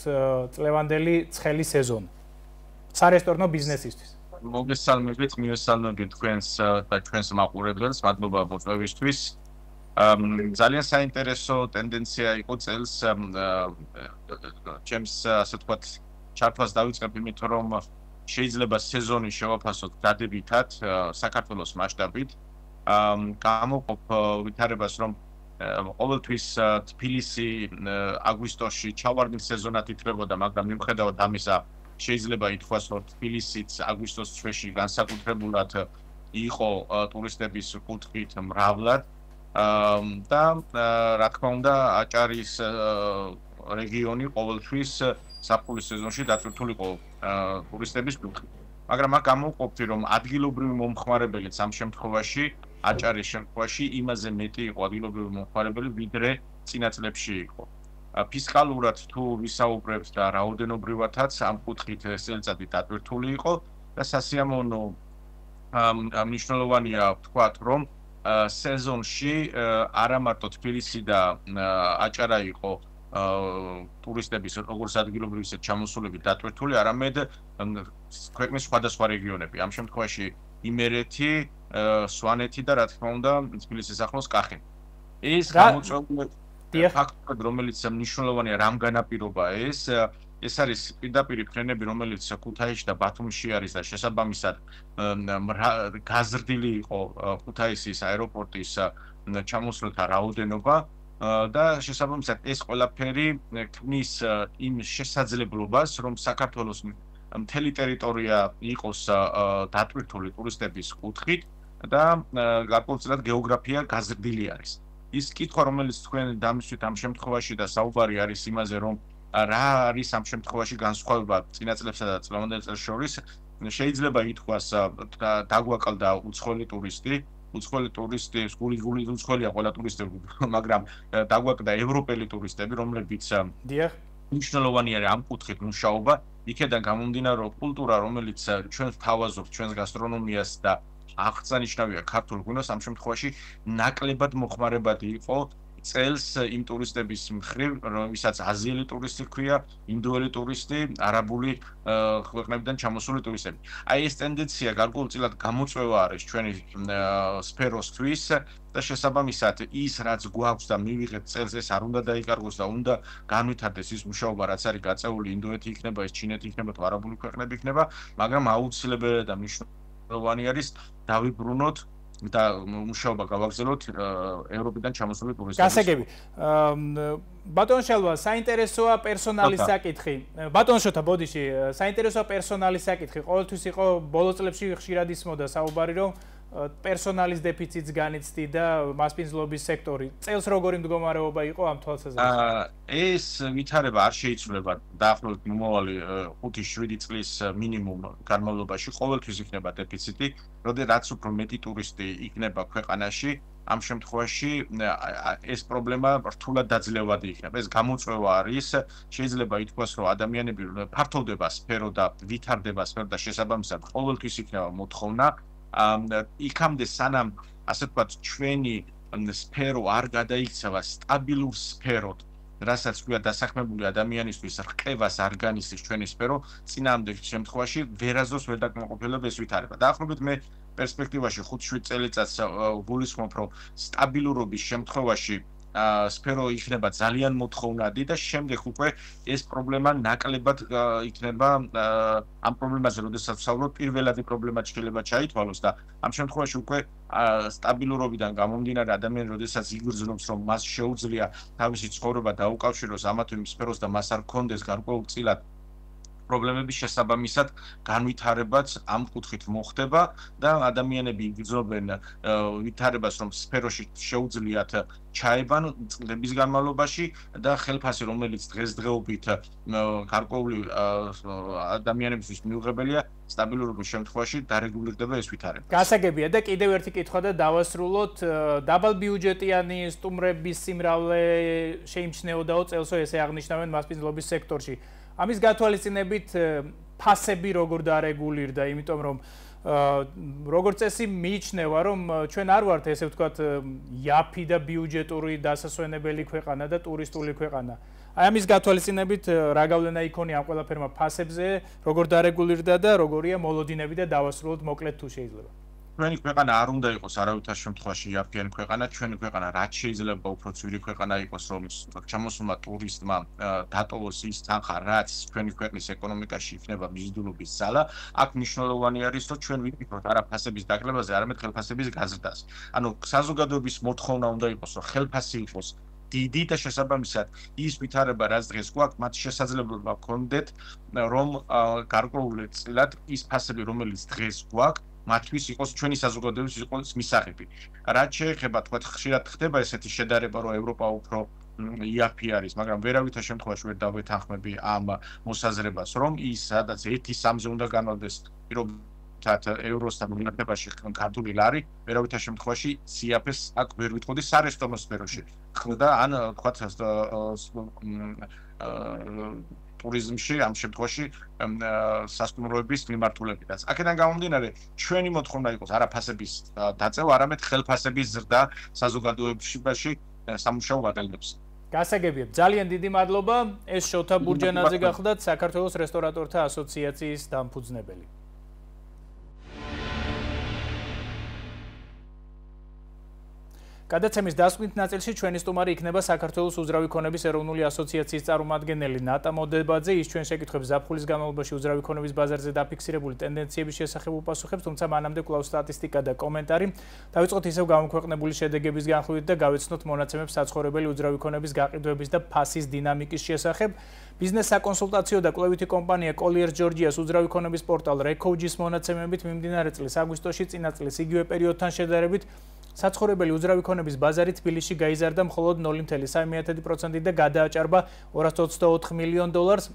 წლევანდელი ცხელი სეზონი სარესტორნო ბიზნესისთვის. მოგესალმებით, მივესალმებით თქვენს და ჩვენს მაყურებელს, მადლობა მოწვევისთვის. ძალიან საინტერესო ტენდენცია იყო წელს ჩემს ასე ვთქვათ ჩართვას დავიწყებ იმით, რომ შეიძლება სეზონი შევაფასოთ დადებითად საქართველოს მასშტაბით. გამოვყოფ ვითარებას, რომ ყოველთვის თბილისი აგვისტოში ჩავარდნილ სეზონად ითვლებოდა, მაგრამ მიუხედავად ამისა შეიძლება ითქვას, რომ თბილისიც აგვისტოს თვეში განსაკუთრებულად იყო ტურისტების კუთხით მრავლად და რა თქმა უნდა აჭარის რეგიონი ყოველთვის ზაფხულის სეზონში დატვირთული იყო ტურისტების კუთხით. მაგრამ აქ გამოვყოფდი, რომ ადგილობრივი მომხმარებელიც ამ შემთხვევაში, აჭარის შემთხვევაში იმაზე მეტი იყო ადგილობრივი მომხმარებელი, ვიდრე წინა წლებში იყო. ფისკალურად თუ ვისაუბრებთ და რაოდენობრივადაც ამ კუთხით წელიწადი დატვირთული იყო და სასიამოვნო მნიშვნელოვანია ვთქვათ, რომ სეზონში არა მარტო თბილისი და აჭარა იყო ტურისტების როგორც ადგილობრივი ისე ჩამოსულები დატვირთული, არამედ ქვეყნის სხვადასხვა რეგიონები. ამ შემთხვევაში იმერეთი, სვანეთი და რა თქმა უნდა თბილისის ახლოს კახეთი. ეს გამოწვეული ფაქტორი, რომელიც მნიშვნელოვანია, რამ განაპირობა ეს ეს არის პირდაპირ ფრენები, რომელიც ქუთაისში და ბათუმში არის და შესაბამისად გაზრდილი იყო ქუთაისის აეროპორტის ჩამოსვლათა რაოდენობა და შესაბამისად ეს ყველაფერი ქმნის იმ შესაძლებლობას, რომ საქართველოს მთელი ტერიტორია იყოს დატვირთული ტურისტების კუთხით და გარკვეულწილად გეოგრაფია გაზრდილი არის. ის კითხვა, რომელიც თქვენ დამისვით ამ შემთხვევაში და საუბარი არის იმაზე, რომ რა არის ამ შემთხვევაში განსხვავება წინა წლებსა და წლევანდელ წელს შორის, შეიძლება ითქვას დაგვაკლდა უცხოელი ტურისტი, გული უცხოელია ყველა ტურისტები, მაგრამ დაგვაკლდა ევროპელი ტურისტები, რომლებიც მნიშვნელოვანი არის ამ კუთხით მუშაობა, იქედან გამომდინარე, რომ კულტურა, რომელიც ჩვენს თავაზობს, ჩვენს გასტრონომიას და აღსანიშნავია ქართულ ღვინოს, ამ შემთხვევაში ნაკლებად მოხმარებადი იყო წელს იმ ტურისტების მხრივ, ვისაც აზიელი ტურისტი ჰქვია, ინდოელი ტურისტი, არაბული ქვეყნებიდან ჩამოსული ტურისტები. აი ეს ტენდენცია გარკვეულწილად გამოწვევა არის ჩვენი სფეროსთვის და შესაბამისად ის რაც გვაქვს და მივიღეთ წელს ეს არ უნდა დაიკარგოს და უნდა განვითარდეს ის მუშაობა, რაც არის გაწეული ინდოეთი იქნება, ეს ჩინეთი იქნება, თუ არაბული ქვეყნები იქნება, მაგრამ აუცილებელი და მნიშვნელოვანი არის დავიბრუნოთ და მუშაობა გავაგრძელოთ ევროპიდან ჩამოსული ტურისტების. გასაგები. ბატონ შალვა, საინტერესოა პერსონალის საკითხი. ბატონ შოთა, ბოდიში, საინტერესოა პერსონალის საკითხი. ყოველთვის იყო ბოლო წლებში ხშირად ისმოდა საუბარი, რომ პერსონალის დეფიციტს განიცდი და მასპინძლობის სექტორი. წელს როგორი მდგომარეობა იყო ამ თვალსაზრისით? ეს ვითარება არ შეიცვლება დაახლოებით მომავალი 5-7 წლის მინიმუმ განმავლობაში ყოველთვის იქნება დეფიციტი, როდესაც უფრო მეტი ტურისტი იქნება ქვეყანაში, ამ შემთხვევაში ეს პრობლემა რთულად დაძლევადი იქნება. ეს გამოწვევა არის, შეიძლება ითქვას, რომ ადამიანები ფართოვდება სფერო და ვითარდება სფერო და შესაბამისად ყოველთვის იქნება მოთხოვნა იქამდე სანამ ასე ვთქვათ ჩვენი სფერო არ გადაიქცევა სტაბილურ სფეროდ, რასაც ქვია დასაქმებული ადამიანისთვის რყევას არ განიცდის ჩვენი სფერო, წინააღმდეგ შემთხვევაში ვერაზოს ვერ დაკმაყოფილებ ეს ვითარება. დაახლოებით მე პერსპექტივაში 5-7 წელიწადს გულისხმობ, რომ სტაბილურობის შემთხვევაში სფერო იქნება ძალიან მოთხოვნადი და შემდეგ უკვე ეს პრობლემა ნაკლებად იქნება ამ პრობლემაზე, როდესაც ვსაუბრობ, პირველადი პრობლემა შეიძლება ჩაითვალოს და ამ შემთხვევაში უკვე სტაბილურობიდან გამომდინარე ადამიანი, როდესაც იგრძნობს, რომ მას შეუძლია თავისი ცხოვრება დაუკავშიროს ამა თუ იმ სფეროს და მას არ ჰქონდეს გარკვეულწილად პრობლემების შესაბამისად განვითარებაც ამ კუთხით მოხდება და ადამიანები იგრძნობენ ვითარებას, რომ სფეროში შეუძლიათ ჩაებან წლების განმავლობაში და ხელფასი, რომელიც დღესდღეობით გარკვეული ადამიანებისთვის მიუღებელია, სტაბილურობის შემთხვევაში დარეგულირდება ეს ვითარება. გასაგებია და კიდევ ერთი კითხვა და დავასრულოთ. დაბალბიუჯეტიანი სტუმრების სიმრავლე შეიმჩნეოდაო წელსო ესე აღნიშნავენ მასპინძლობის სექტორში. ამის გათვალისწინებით ფასები როგორ დარეგულირდა, იმიტომ რომ როგორც წესი მიიჩნევა, რომ ჩვენ არ ვართ ესე ვთქვათ იაფი და ბიუჯეტური დასასვენებელი ქვეყანა და ტურისტული ქვეყანა. აი ამის გათვალისწინებით რა გავლენა იქონია ამ ყველაფერმა ფასებზე, როგორ დარეგულირდა და როგორია მოლოდინები და დავასრულოთ მოკლედ თუ შეიძლება. ჩვენი ქვეყანა არ უნდა იყოს არავითარ შემთხვევაში იაფიანი ქვეყანა, ჩვენი ქვეყანა რაც შეიძლება უფრო ცივი ქვეყანა იყოს, რომ ჩამოსულმა ტურისტმა დატოვოს ის თანხა, რაც ჩვენი ქვეყნის ეკონომიკაში იქნება მიზიდულობის ძალა, აქ მნიშვნელოვანი არის, რომ ჩვენ ვიფიქროთ არა ფასების დაკლებაზე, არამედ ხელფასების გაზრდაზე. ანუ საზოგადოების მოთხოვნა უნდა იყოს, რომ ხელფასი იყოს დიდი და შესაბამისად ის ვითარება, რაც დღეს გვაქვს, მათ შესაძლებლობა გქონდეთ, რომ გარკვეული წილად ის ფასები, რომელიც დღეს გვაქვს, მათთვის იყოს ჩვენი საზოგადოების იყოს მისაღები. რაც შეეხება, თქვათ, ხშირად ხდება ესეთი შედარება, რომ ევროპა უფრო იაფი არის, მაგრამ ვერავითარ შემთხვევაში ვერ დავეთანხმები ამ მოსაზრებას, რომ ის სადაც 1-3-ზე უნდა განავდეს პირობითად ევროსთან მიმართებაში ქართული ლარი, ვერავითარ შემთხვევაში სიაფეს აქ ვერ ვიტყოდი სარესტორნო სფეროში. და ან თქვათ ტურიზმში ამ შემთხვევაში სასტუმროების მიმართულებითაც. აქედან გამომდინარე, ჩვენი მოთხოვნა იყოს არა ფასების დაწევა, არამედ ხელფასების ზრდა საზოგადოებაში სამუშაო ვადალებს. გასაგებია, ძალიან დიდი მადლობა. ეს შოთა ბურჯანაძე გახლდათ საქართველოს რესტორატორთა ასოციაციის დამფუძნებელი. გადაცემის დასკვნით ნაწილში ჩვენი სტუმარი იქნება საქართველოს უძრავი ქონების ეროვნული ასოციაციის წარმომადგენელი ნატა მოდებაძე. ის ჩვენ შეკითხვებს ზაფხულის განმავლობაში უძრავი ქონების ბაზარზე დაფიქსირებული ტენდენციების შესახებ უპასუხებს, თუმცა მანამდე კვლავ სტატისტიკა და კომენტარი. დავიწყოთ ისევ გამოქვეყნებული შედეგების განხილვით და გავეცნოთ მონაცემებს საცხოვრებელი უძრავი ქონების გაყიდვების და ფასის დინამიკის შესახებ. ბიზნეს საკონსულტაციო და კვლევითი კომპანია Colliers Georgia's უძრავი ქონების პორტალ Recogis მონაცემებით მიმდინარე წლის აგვისტოში წინა წლის იგივე პერიოდთან შედარებით საცხოვრებელი უძრავი ქონების ბაზარი თბილისში გაიზარდა მხოლოდ 0.3% და გადააჭარბა $224 მილიონ,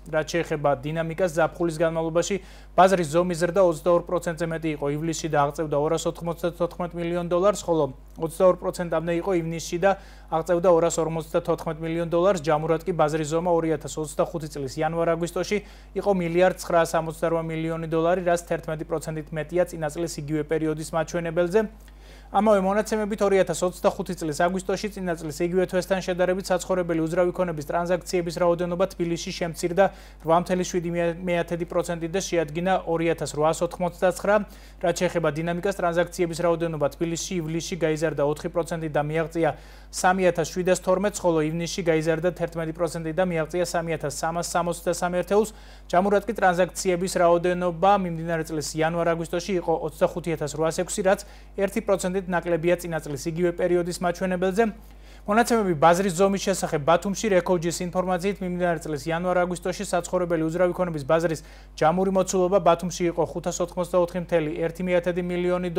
რაც შეეხება დინამიკას ზაფხულის განმავლობაში ბაზრის ზომის ზრდა 22%-ზე მეტი იყო ივლისში და აღწევდა $294 მილიონ, ხოლო 22%-ამდე იყო ივნისში და აღწევდა $254 მილიონ, ჯამურად კი ბაზრის ზომა 2025 წლის იანვარ-აგვისტოში იყო $1.968 მილიონი, რაც 11%-ით მეტია წინა წლის იგივე პერიოდის მაჩვენებელზე. ამავე მონაცემებით 2025 წლის აგვისტოში წინა წლის იგივე თვესთან შედარებით საცხოვრებელი უძრავი ქონების ტრანზაქციების რაოდენობა თბილისში შემცირდა 8.7%-ით და შეადგინა 2889, რაც შეეხება დინამიკას ტრანზაქციების რაოდენობა თბილისში ივლისში გაიზარდა 4%-ით და მიაღწია 3712, ხოლო ივნისში გაიზარდა 11%-ით და მიაღწია 3363 ერთეულს. ჯამურად კი ტრანზაქციების რაოდენობა მიმდინარე წლის იანვარ-აგვისტოში იყო 25806, რაც 1% ნაკლებია წინა წლის იგივე პერიოდის მაჩვენებელზე. მონაცემები ბაზრის ზომის შესახებ ბათუმში Recogis ინფორმაციით მიმდინარე წლის იანვარ-აგვისტოში საცხოვრებელი უძრავი ქონების ბაზრის ჯამური მოცულობა ბათუმში იყო $584.1 მილიონი,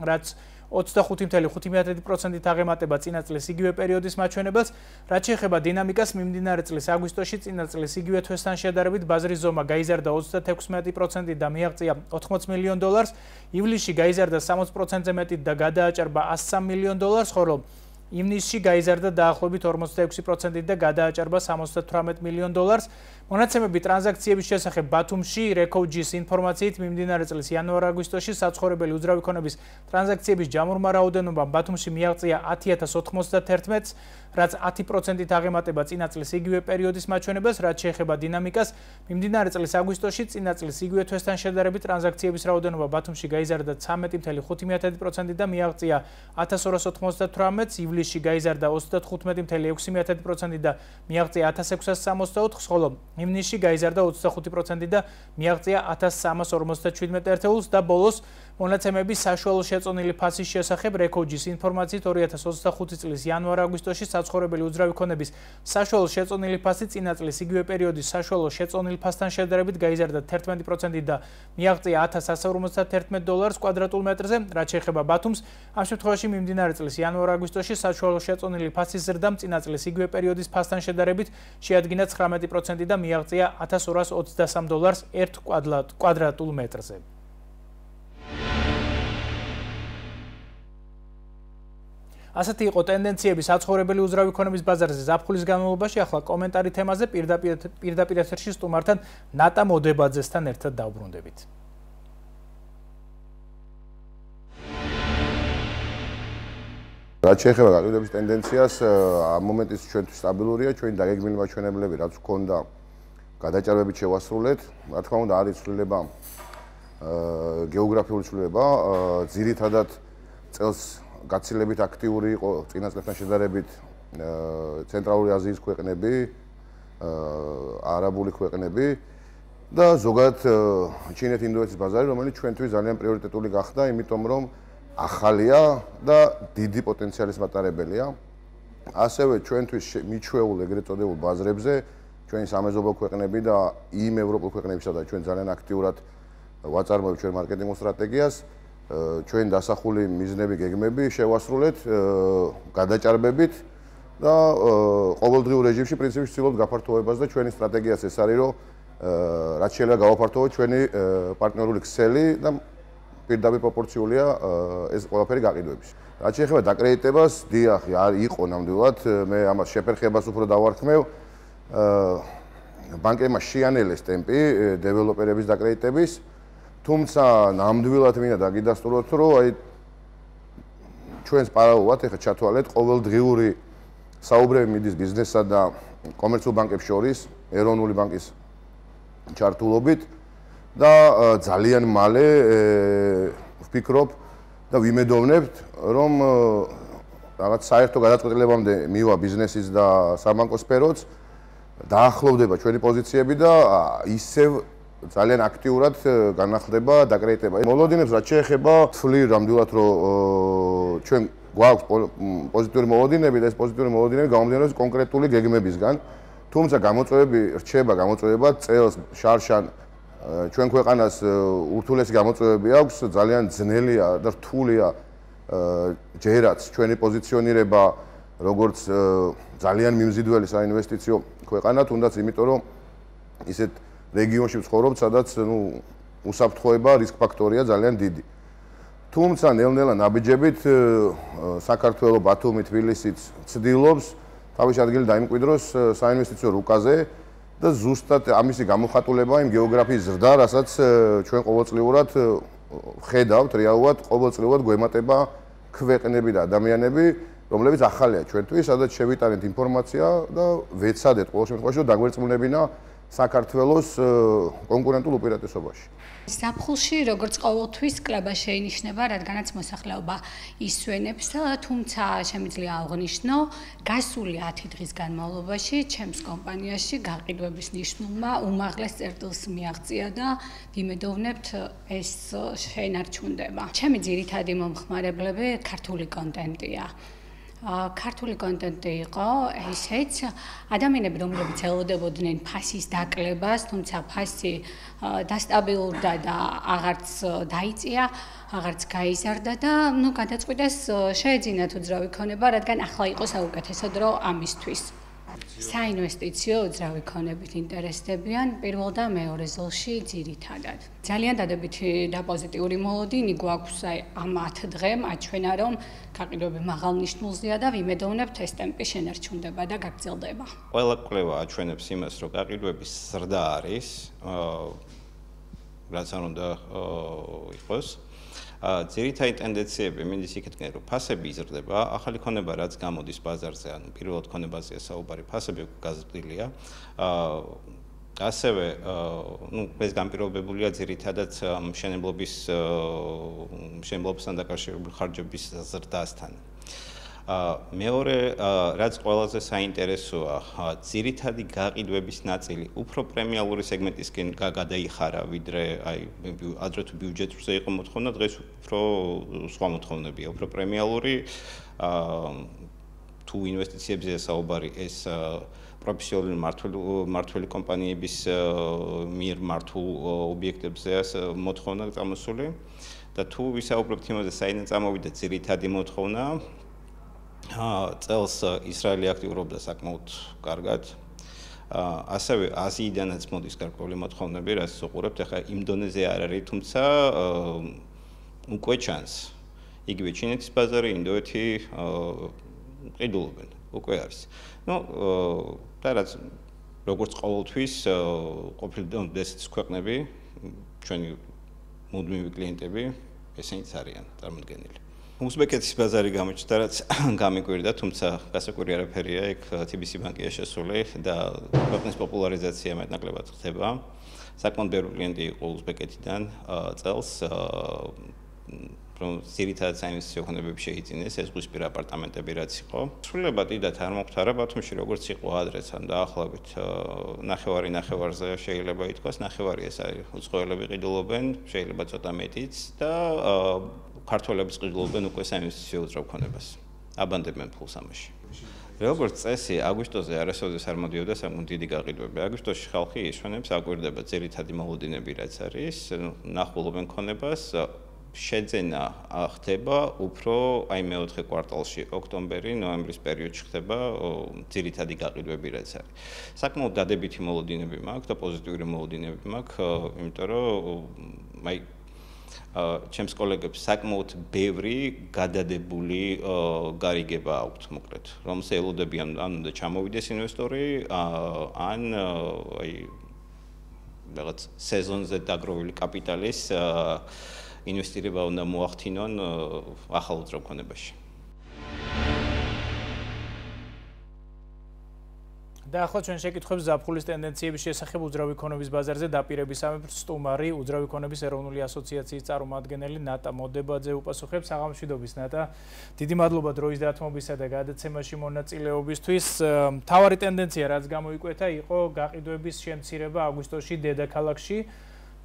რაც 25.5%-ით აღემატება წინა წლის იგივე პერიოდის მაჩვენებელს. რაც შეეხება დინამიკას, მიმდინარე წლის აგვისტოში წინა წლის იგივე თვესთან შედარებით ბაზრის ზომა გაიზარდა 36%-ით და მიაღწია $80 მილიონ, ივლისში გაიზარდა 60%-ზე მეტით და გადააჭარბა $103 მილიონ, ხოლო ივნისში გაიზარდა დაახლოებით 46%-ით და გადააჭარბა $78 მილიონ. მონაცემები ტრანზაქციების შესახებ ბათუმში Recogis ინფორმაციით მიმდინარე წლის იანვარ-აგვისტოში საცხოვრებელი უძრავი ქონების ტრანზაქციების ჯამურმა რაოდენობამ ბათუმში მიაღწია 10091, რაც 10%-ით აღემატება წინა წლის იგივე პერიოდის მაჩვენებელს. რაც შეეხება დინამიკას, მიმდინარე წლის აგვისტოში წინა წლის იგივე თვესთან შედარებით ტრანზაქციების რაოდენობა ბათუმში გაიზარდა 13.5%-ით და მიაღწია 1298, ივლისში გაიზარდა 35.6%-ით და მიაღწია 1664, ხოლო ივნისში გაიზარდა 25%-ით და მიაღწია 1357 ერთეულს და ბოლოს მონაცემები საშუალო შეწონილი ფასის შესახებ Recogis ინფორმაციით 2025 წლის იანვარ-აგვისტოში საცხოვრებელი უძრავი ქონების საშუალო შეწონილი ფასი წინა წლის იგივე პერიოდის საშუალო შეწონილ ფასთან შედარებით გაიზარდა 11%-ით და მიაღწია $1151 კვადრატულ მეტრზე. რაც შეეხება ბათუმს, ამ შემთხვევაში მიმდინარე წლის იანვარ-აგვისტოში საშუალო შეწონილი ფასის ზრდამ წინა წლის იგივე პერიოდის ფასთან შედარებით შეადგინა 19% და მიაღწია $1223 ერთ კვადრატულ მეტრზე. ასეთი იყო ტენდენციები საცხოვრებელი უძრავი ქონების ბაზარზე ზაფხულის განმავლობაში. ახლა კომენტარი თემაზე პირდაპირ ეთერში სტუმართან ნატა მოდებაძესთან ერთად დავბრუნდებით. რაც შეეხება გაყიდვების ტენდენციას, ამ მომენტის ჩვენთვის სტაბილურია, ჩვენი დაგეგმილი მაჩვენებლები, რაც ჰქონდა გადაჭარბებით შევასრულეთ. რა თქმა უნდა, არის ცვლილება, გეოგრაფიული ცვლილება, ძირითადად წელს გაცილებით აქტიური იყო წინა წლებთან შედარებით ცენტრალური აზიის ქვეყნები, არაბული ქვეყნები და ზოგადად ჩინეთ-ინდოეთის ბაზარი, რომელიც ჩვენთვის ძალიან პრიორიტეტული გახდა, იმიტომ რომ ახალია და დიდი პოტენციალის მატარებელია. ასევე ჩვენთვის მიჩვეულ ეგრეთ წოდებულ ბაზრებზე ჩვენი სამეზობლო ქვეყნები და იმ ევროპულ ქვეყნებისა და ჩვენ ძალიან აქტიურად ვაწარმოებთ ჩვენ მარკეტინგულ სტრატეგიას. ჩვენ დასახული მიზნები, გეგმები შევასრულეთ გადაჭარბებით და ყოველდღიურ რეჟიმში პრინციპში ვცდილობთ გაფართოვებას და ჩვენი სტრატეგიაც ეს არის, რომ რაც შეიძლება გავაფართოვოთ ჩვენი პარტნიორული ქსელი და პირდაპირ პროპორციულია ეს ყველაფერი გაყიდვების. რაც შეეხება დაკრედიტებას, დიახ, იყო ნამდვილად, მე ამას შეფერხებას უფრო დავარქმევ. ბანკებმა შეანელეს ტემპი დეველოპერების დაკრედიტების, თუმცა ნამდვილად მინდა დაგიდასტუროთ, რომ აი ჩვენს პარალელურად ეხლა ჩათვალეთ ყოველდღიური საუბრები მიდის ბიზნესსა და კომერციულ ბანკებს შორის, ეროვნული ბანკის ჩართულობით და ძალიან მალე ვფიქრობ და ვიმედოვნებთ, რომ რაღაც საერთო გადაწყვეტილებამდე მივა ბიზნესის და საბანკო სფეროც დაახლოვდება ჩვენი პოზიციები და ისევ ძალიან აქტიურად განახლდება დაკრეიტება. მოლოდინებს რაც შეეხება თვლი რამდვილად რომ ჩვენ გვაქვს პოზიტიური მოლოდინები და ეს პოზიტიური მოლოდინები გამომდინარეობს კონკრეტული გეგმებისგან. თუმცა გამოწვევები რჩება გამოწვევება წელს შარშან ჩვენ ქვეყანას ურთულესი გამოწვევები აქვს ძალიან ძნელია და რთულია ჯერაც ჩვენი პოზიციონირება როგორც ძალიან მიმზიდველი საინვესტიციო ქვეყანა თუნდაც იმიტომ რომ ისეთ რეგიონში ვცხოვრობთ სადაც უსაფრთხოება რისკ ფაქტორია ძალიან დიდი. თუმცა ნელ-ნელა ნაბიჯებით საქართველოს ბათუმი თბილისიც ცდილობს თავის ადგილი დაიმკვიდროს საინვესტიციო რუკაზე და ზუსტად ამისი გამოხატულება იმ გეოგრაფიის ზრდა, რასაც ჩვენ ყოველწლიურად ხედავთ, რეალურად ყოველწლიურად გვემატება ქვეყნები და ადამიანები, რომლებიც ახალია ჩვენთვის, სადაც შევიტანეთ ინფორმაცია და ვეცადეთ ყოველ შემთხვევაში, რომ დაგვერწმუნებინა საქართველოს კონკურენტულ უპირატესობაში. ზაფხულში როგორც ყოველთვის კლუბა შეინიშნება, რადგანაც მოსახლეობა ისვენებს, თუმცა შემიძლია აღვნიშნო, გასული 10 დღის განმავლობაში ჩემს კომპანიაში გაყიდვების ნიშნულმა უმაღლეს წერტილს მიაღწია და ვიმედოვნებთ ეს შეინარჩუნდება. ჩემი ძირითადი მომხმარებლები ქართული კონტენტია. ქართული კონტენტი იყო ესეც ადამიანები რომლებიც ელოდებოდნენ ფასის დაკლებას, თუმცა ფასი დასტაბილურდა და აღარც დაიწია, აღარც გაიზარდა და გადაწყვიტეს შეეძინათ უძრავი ქონება, რადგან ახლა იყო საუკეთესო დრო ამისთვის. საინვესტიციო უძრავი ქონებით ინტერესდებიან პირველ და მეორე ზოლში ძირითადად. ძალიან დადებითი და პოზიტიური მოლოდინი გვაქვს ამ 10 დღემ, აჩვენა რომ გაყიდვები მაღალ ნიშნულზეა და ვიმედოვნებთ ეს ტემპი შენარჩუნდება და გაგრძელდება. ყველა კვლევა აჩვენებს იმას, რომ გაყიდვების ზრდა არის, რაც არ უნდა იყოს. ძირითადი ტენდენციები მინდის იქეთკენ, რომ ფასები იზრდება, ახალი ქონება რაც გამოდის ბაზარზე, ანუ პირველად ქონებაზეა საუბარი, ფასები გაზრდილია. ასევე, ეს განპირობებულია ძირითადად მშენებლობასთან დაკავშირებული ხარჯების ზრდასთან. მეორე, რაც ყველაზე საინტერესოა, ძირითადი გაყიდვების ნაწილი უფრო პრემიალური სეგმენტისკენ გადაიხარა, ვიდრე ადრე თუ ბიუჯეტზე იყო მოთხოვნა, დღეს უფრო სხვა მოთხოვნებია, უფრო პრემიალური. თუ ინვესტიციებზეა საუბარი, ეს პროფესიონალური მმართველი კომპანიების მიერ მართულ ობიექტებზეა მოთხოვნა წამოსული და თუ ვისაუბრებთ იმაზე, საიდან წამოვიდა ძირითადი მოთხოვნა, წელს ისრაელი აქტიურობდა საკმაოდ კარგად. ასევე აზიიდანაც მოდის გარკვეული მოთხოვნები, რაც უყურებთ, ახლა იმ დონეზე არ არის, თუმცა უკვე ჩანს. იგივე ჩინეთის ბაზარი, ინდოეთი ყიდულობენ, უკვე არის. და რაც როგორც ყოველთვის ყოფილი ესეთი ქვეყნები, ჩვენი მუდმივი კლიენტები, ესენიც არიან წარმოდგენილი. უზბეკეთის ბაზარი გამოჩნდა, რაც გამიკვირდა, თუმცა გასაკვირი არაფერია, იქ TBC ბანკია შესული და ქვეყნის პოპულარიზაცია მეტნაკლებად ხდება. საკმაოდ ბევრი კლიენტი იყო უზბეკეთიდან წელს, რომ ძირითადად საინვესტიციო ქონებები შეიძინეს, ეს ზღვისპირა აპარტამენტები რაც იყო. სრულიად დიდად არ მოხდარა ბათუმში, როგორც იყო ადრეც, ან დაახლოებით ნახევარზე შეიძლება ითქვას, ნახევარი ეს არის უცხოელები ყიდულობენ, შეიძლება ცოტა მეტიც და ქართველების ყიდულობენ უკვე საინვესტიციო უძრავ ქონებას. აბანდებენ ფულს ამაში. როგორც წესი, აგვისტოზე არასოდეს არ მოდიოდა საკმაოდ დიდი გაყიდვები. აგვისტოში ხალხი ისვენებს, აკვირდება ძირითადი მოლოდინები რაც არის, ნახულობენ ქონებას. შეძენა ხდება უფრო აი მეოთხე კვარტალში, ოქტომბერი, ნოემბრის პერიოდში ხდება ძირითადი გაყიდვები რაც არის. საკმაოდ დადებითი მოლოდინები მაქვს და პოზიტიური მოლოდინები მაქვს, იმიტომ რომ აი ჩემს კოლეგებს საკმაოდ ბევრი გადადებული გარიგება აქვთ, მოკლედ, რომელსაც ელოდებიან ან უნდა ჩამოვიდეს ინვესტორი, ან აი რაღაც სეზონზე დაგროვილი კაპიტალის ინვესტირება უნდა მოახდინონ ახალ უძრავ ქონებაში. და ახლა ჩვენ შეკითხვებს ზაფხულის ტენდენციების შესახებ უძრავი ქონების ბაზარზე დაპირებისამებრ სტუმარი უძრავი ქონების ეროვნული ასოციაციის წარმომადგენელი ნატა მოდებაძე უპასუხებს. საღამოშვიდობის ნატა. დიდი მადლობა დროის დათმობისა და გადაცემაში მონაწილეობისთვის. მთავარი ტენდენცია რაც გამოიკვეთა იყო გაყიდვების შემცირება აგვისტოში დედაქალაქში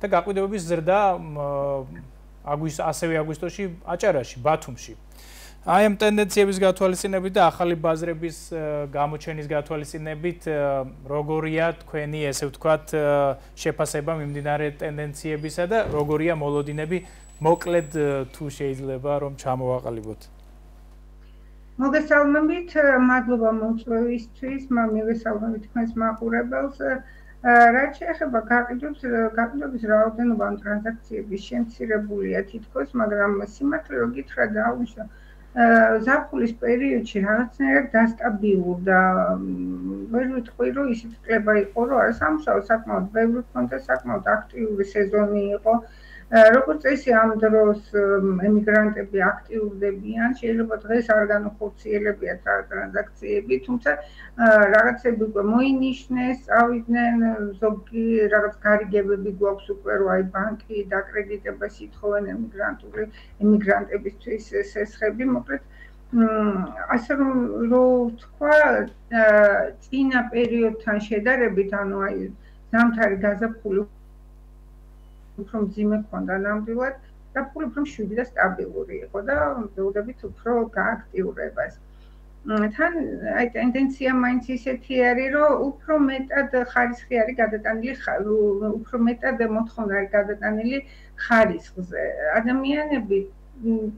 და გაყიდვების ზრდა ასევე აგვისტოში აჭარაში, ბათუმში. აი ამ ტენდენციების გათვალისწინებით და ახალი ბაზრების გამოჩენის გათვალისწინებით როგორია თქვენი ესე ვთქვათ შეფასება მიმდინარე ტენდენციებისა და როგორია მოლოდინები მოკლედ თუ შეიძლება რომ ჩამოვაყალიბოთ. მოგესალმებით, მადლობა მოწვევისთვის, მივესალმებით თქვენს მაყურებელს. რაც შეეხება გაყიდვების რაოდენობა ან ტრანზაქციების შემცირებულია თითქოს, მაგრამ სიმართლე რომ გითხრათ დაუშვა ზაფხულის პერიოდში რაღაცნაირად დასტაბილურდა. ვერ ვიტყვი, რომ ისეთი კლება იყო, რომ სამუშაო საკმაოდ ბევრი ჰქონდა, საკმაოდ აქტიური სეზონი იყო. როგორც წესი ამ დროს ემიგრანტები აქტიურდებიან, შეიძლება დღეს არ განხორციელებიათ ტრანზაქციები, თუმცა რაღაცები უკვე მოინიშნეს, წავიდნენ, ზოგი რაღაც გარიგებები გვაქვს უკვე, რომ აი ბანკი დაკრედიტებას ითხოვენ ემიგრანტებისთვის სესხები, მოკლედ ასე რომ ვთქვა, წინა პერიოდთან შედარებით, ანუ აი ზამთარი გაზაფხული უფრო მძიმე ქონდა ნამდვილად და უფრო მშვიდი და სტაბილური იყო და ველოდებით უფრო გააქტიურებას. თან აი ტენდენცია მაინც ისეთი არის, რომ უფრო მეტად ხარისხი არის გადატანილი, უფრო მეტად მოთხოვნა არის გადატანილი ხარისხზე. ადამიანები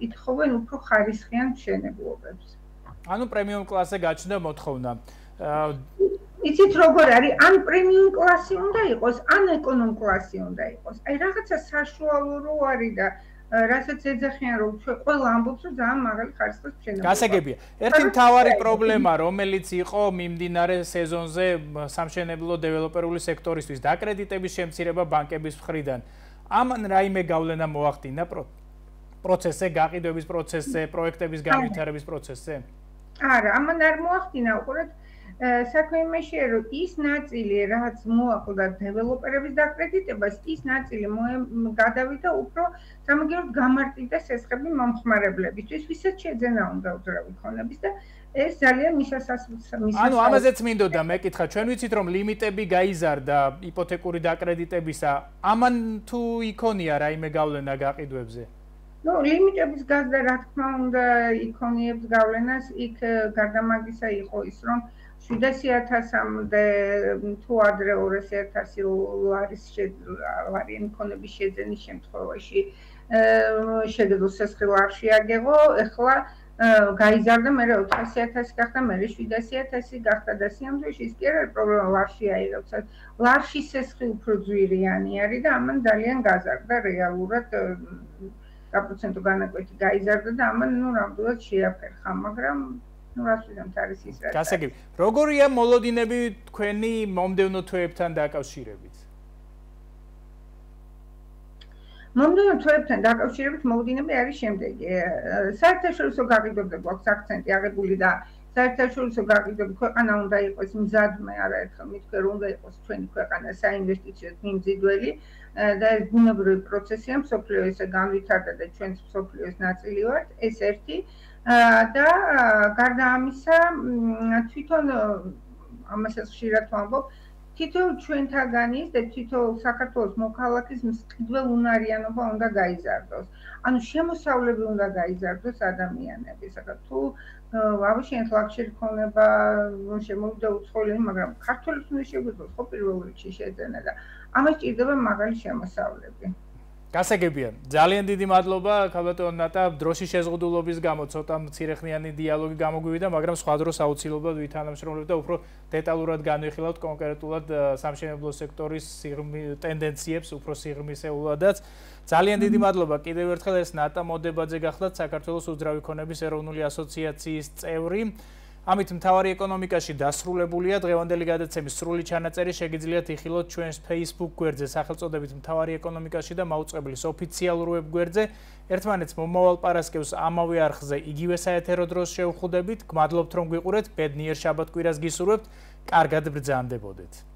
ითხოვენ უფრო ხარისხიან მშენებლობებს. ანუ პრემიუმ კლასზე გაჩნდა მოთხოვნა. იცით როგორ არის, ან პრემიუმ კლასი უნდა იყოს, ან ეკონომ კლასი უნდა იყოს. აი რაღაცა საშუალო რო არის და რასაც ეძახიან რომ ჩვენ ყველა ამბობს რომ ძალიან მაღალი ხარისხის მშენებლობა. გასაგებია. ერთი მთავარი პრობლემა რომელიც იყო მიმდინარე სეზონზე სამშენებლო დეველოპერული სექტორისთვის დაკრედიტების შემცირება ბანკების მხრიდან. ამან რაიმე გავლენა მოახდინა პროცესზე, გაყიდვების პროცესზე, პროექტების განვითარების პროცესზე? არა, ამან არ მოახდინა, უყურეთ საქმე იმაშია, რომ ის ნაწილი, რაც მოაყდა დეველოპერების დაკრედიტებას, ის ნაწილი გადავიდა უფრო სამაგიეროდ გამარტივდა სესხები მომხმარებლებისთვის, ვისაც შეძენა უნდა უძრავი ქონების და ეს ძალიან მისასალმი. ანუ ამაზეც მინდოდა მეკითხა, ჩვენ ვიცით რომ ლიმიტები გაიზარდა იპოთეკური დაკრედიტებისა, ამან თუ იქონია რაიმე გავლენა გაყიდვებზე? ნუ ლიმიტების გაზრდა რა თქმა უნდა იქონიებს გავლენას, იქ გარდა მაგისა იყო ის რომ 700.000-მდე თუ ადრე 200.000 ლარიანი ქონების შეძენის შემთხვევაში შეგეძლო სესხი ლარში აგეღო, ეხლა გაიზარდა, მე 400.000 გახდა, მე 700.000 გახდა და სიამოვნებაში ის კი არ არის პრობლემა ლარში აიღებს. ლარში სესხი უფრო ძვირიანი არის და ამან ძალიან გაზარდა რეალურად პროცენტო განაკვეთი გაიზარდა და ამან ნუ რამბულად შეაფერხა, მაგრამ ნუ რას ვიზამთ არის ის რა. გასაგები. როგორია მოლოდინები თქვენი მომდევნო თვეებთან დაკავშირებით? მომდევნო თვეებთან დაკავშირებით მოლოდინები არის შემდეგი. საერთაშორისო გაყიდვებზე გვაქვს აქცენტი აღებული და საერთაშორისო გაყიდვები ქვეყანა უნდა იყოს მზადმე, არაერთხელ მithქვე რომ უნდა იყოს ჩვენი ქვეყანა საინვესტიციო მიმზიდველი და ეს ბუნებრივი პროცესია, მსოფლიო ესე განვითარდა და ჩვენც მსოფლიოს ნაწილი ვართ, ეს ერთი და გარდა ამისა თვითონ ამასაც ხშირად ვამბობ, თითოეულ ჩვენთაგანის და თითოეულ საქართველოს მოქალაქის მყიდველ უნარიანობა უნდა გაიზარდოს. ანუ შემოსავლები უნდა გაიზარდოს ადამიანების, თუ ვაბშე ლაქშერი ქონება შემოვიდა უცხოელი, მაგრამ ქართველებს უნდა შეგვიძლიათ ხო პირველ რიგში შეძენა და ამას ჭირდება მაღალი შემოსავლები. გასაგებია. ძალიან დიდი მადლობა ქალბატონ ნატა დროშის შეზღუდულობის გამო ცოტა მცირეხნიანი დიალოგი გამოგვივიდა, მაგრამ სხვა დროს აუცილებლად ვითანამშრომლებთ და უფრო დეტალურად განვიხილავთ კონკრეტულად სამშენებლო სექტორის ტენდენციებს, უფრო სიღრმისეულადაც. ძალიან დიდი მადლობა კიდევ ერთხელ ეს ნატა მოდებაძე გახლდათ საქართველოს უძრავი ქონების ეროვნული ასოციაციის წევრი. ამით მთავარი ეკონომიკაში დასრულებულია დღევანდელი გადაცემის სრული ჩანაწერი შეგიძლიათ იხილოთ ჩვენს Facebook გვერდზე სახელწოდებით მთავარი ეკონომიკაში და მაუწყებლის ოფიციალურ ვებ გვერდზე. ერთმანეთს მომავალ პარასკევს ამავე არხზე იგივე საეთერო დროს შევხვდებით. გმადლობთ რომ გვიყურეთ. ბედნიერ შაბათ-კვირას გისურვებთ. კარგად ბრძანდებოდეთ.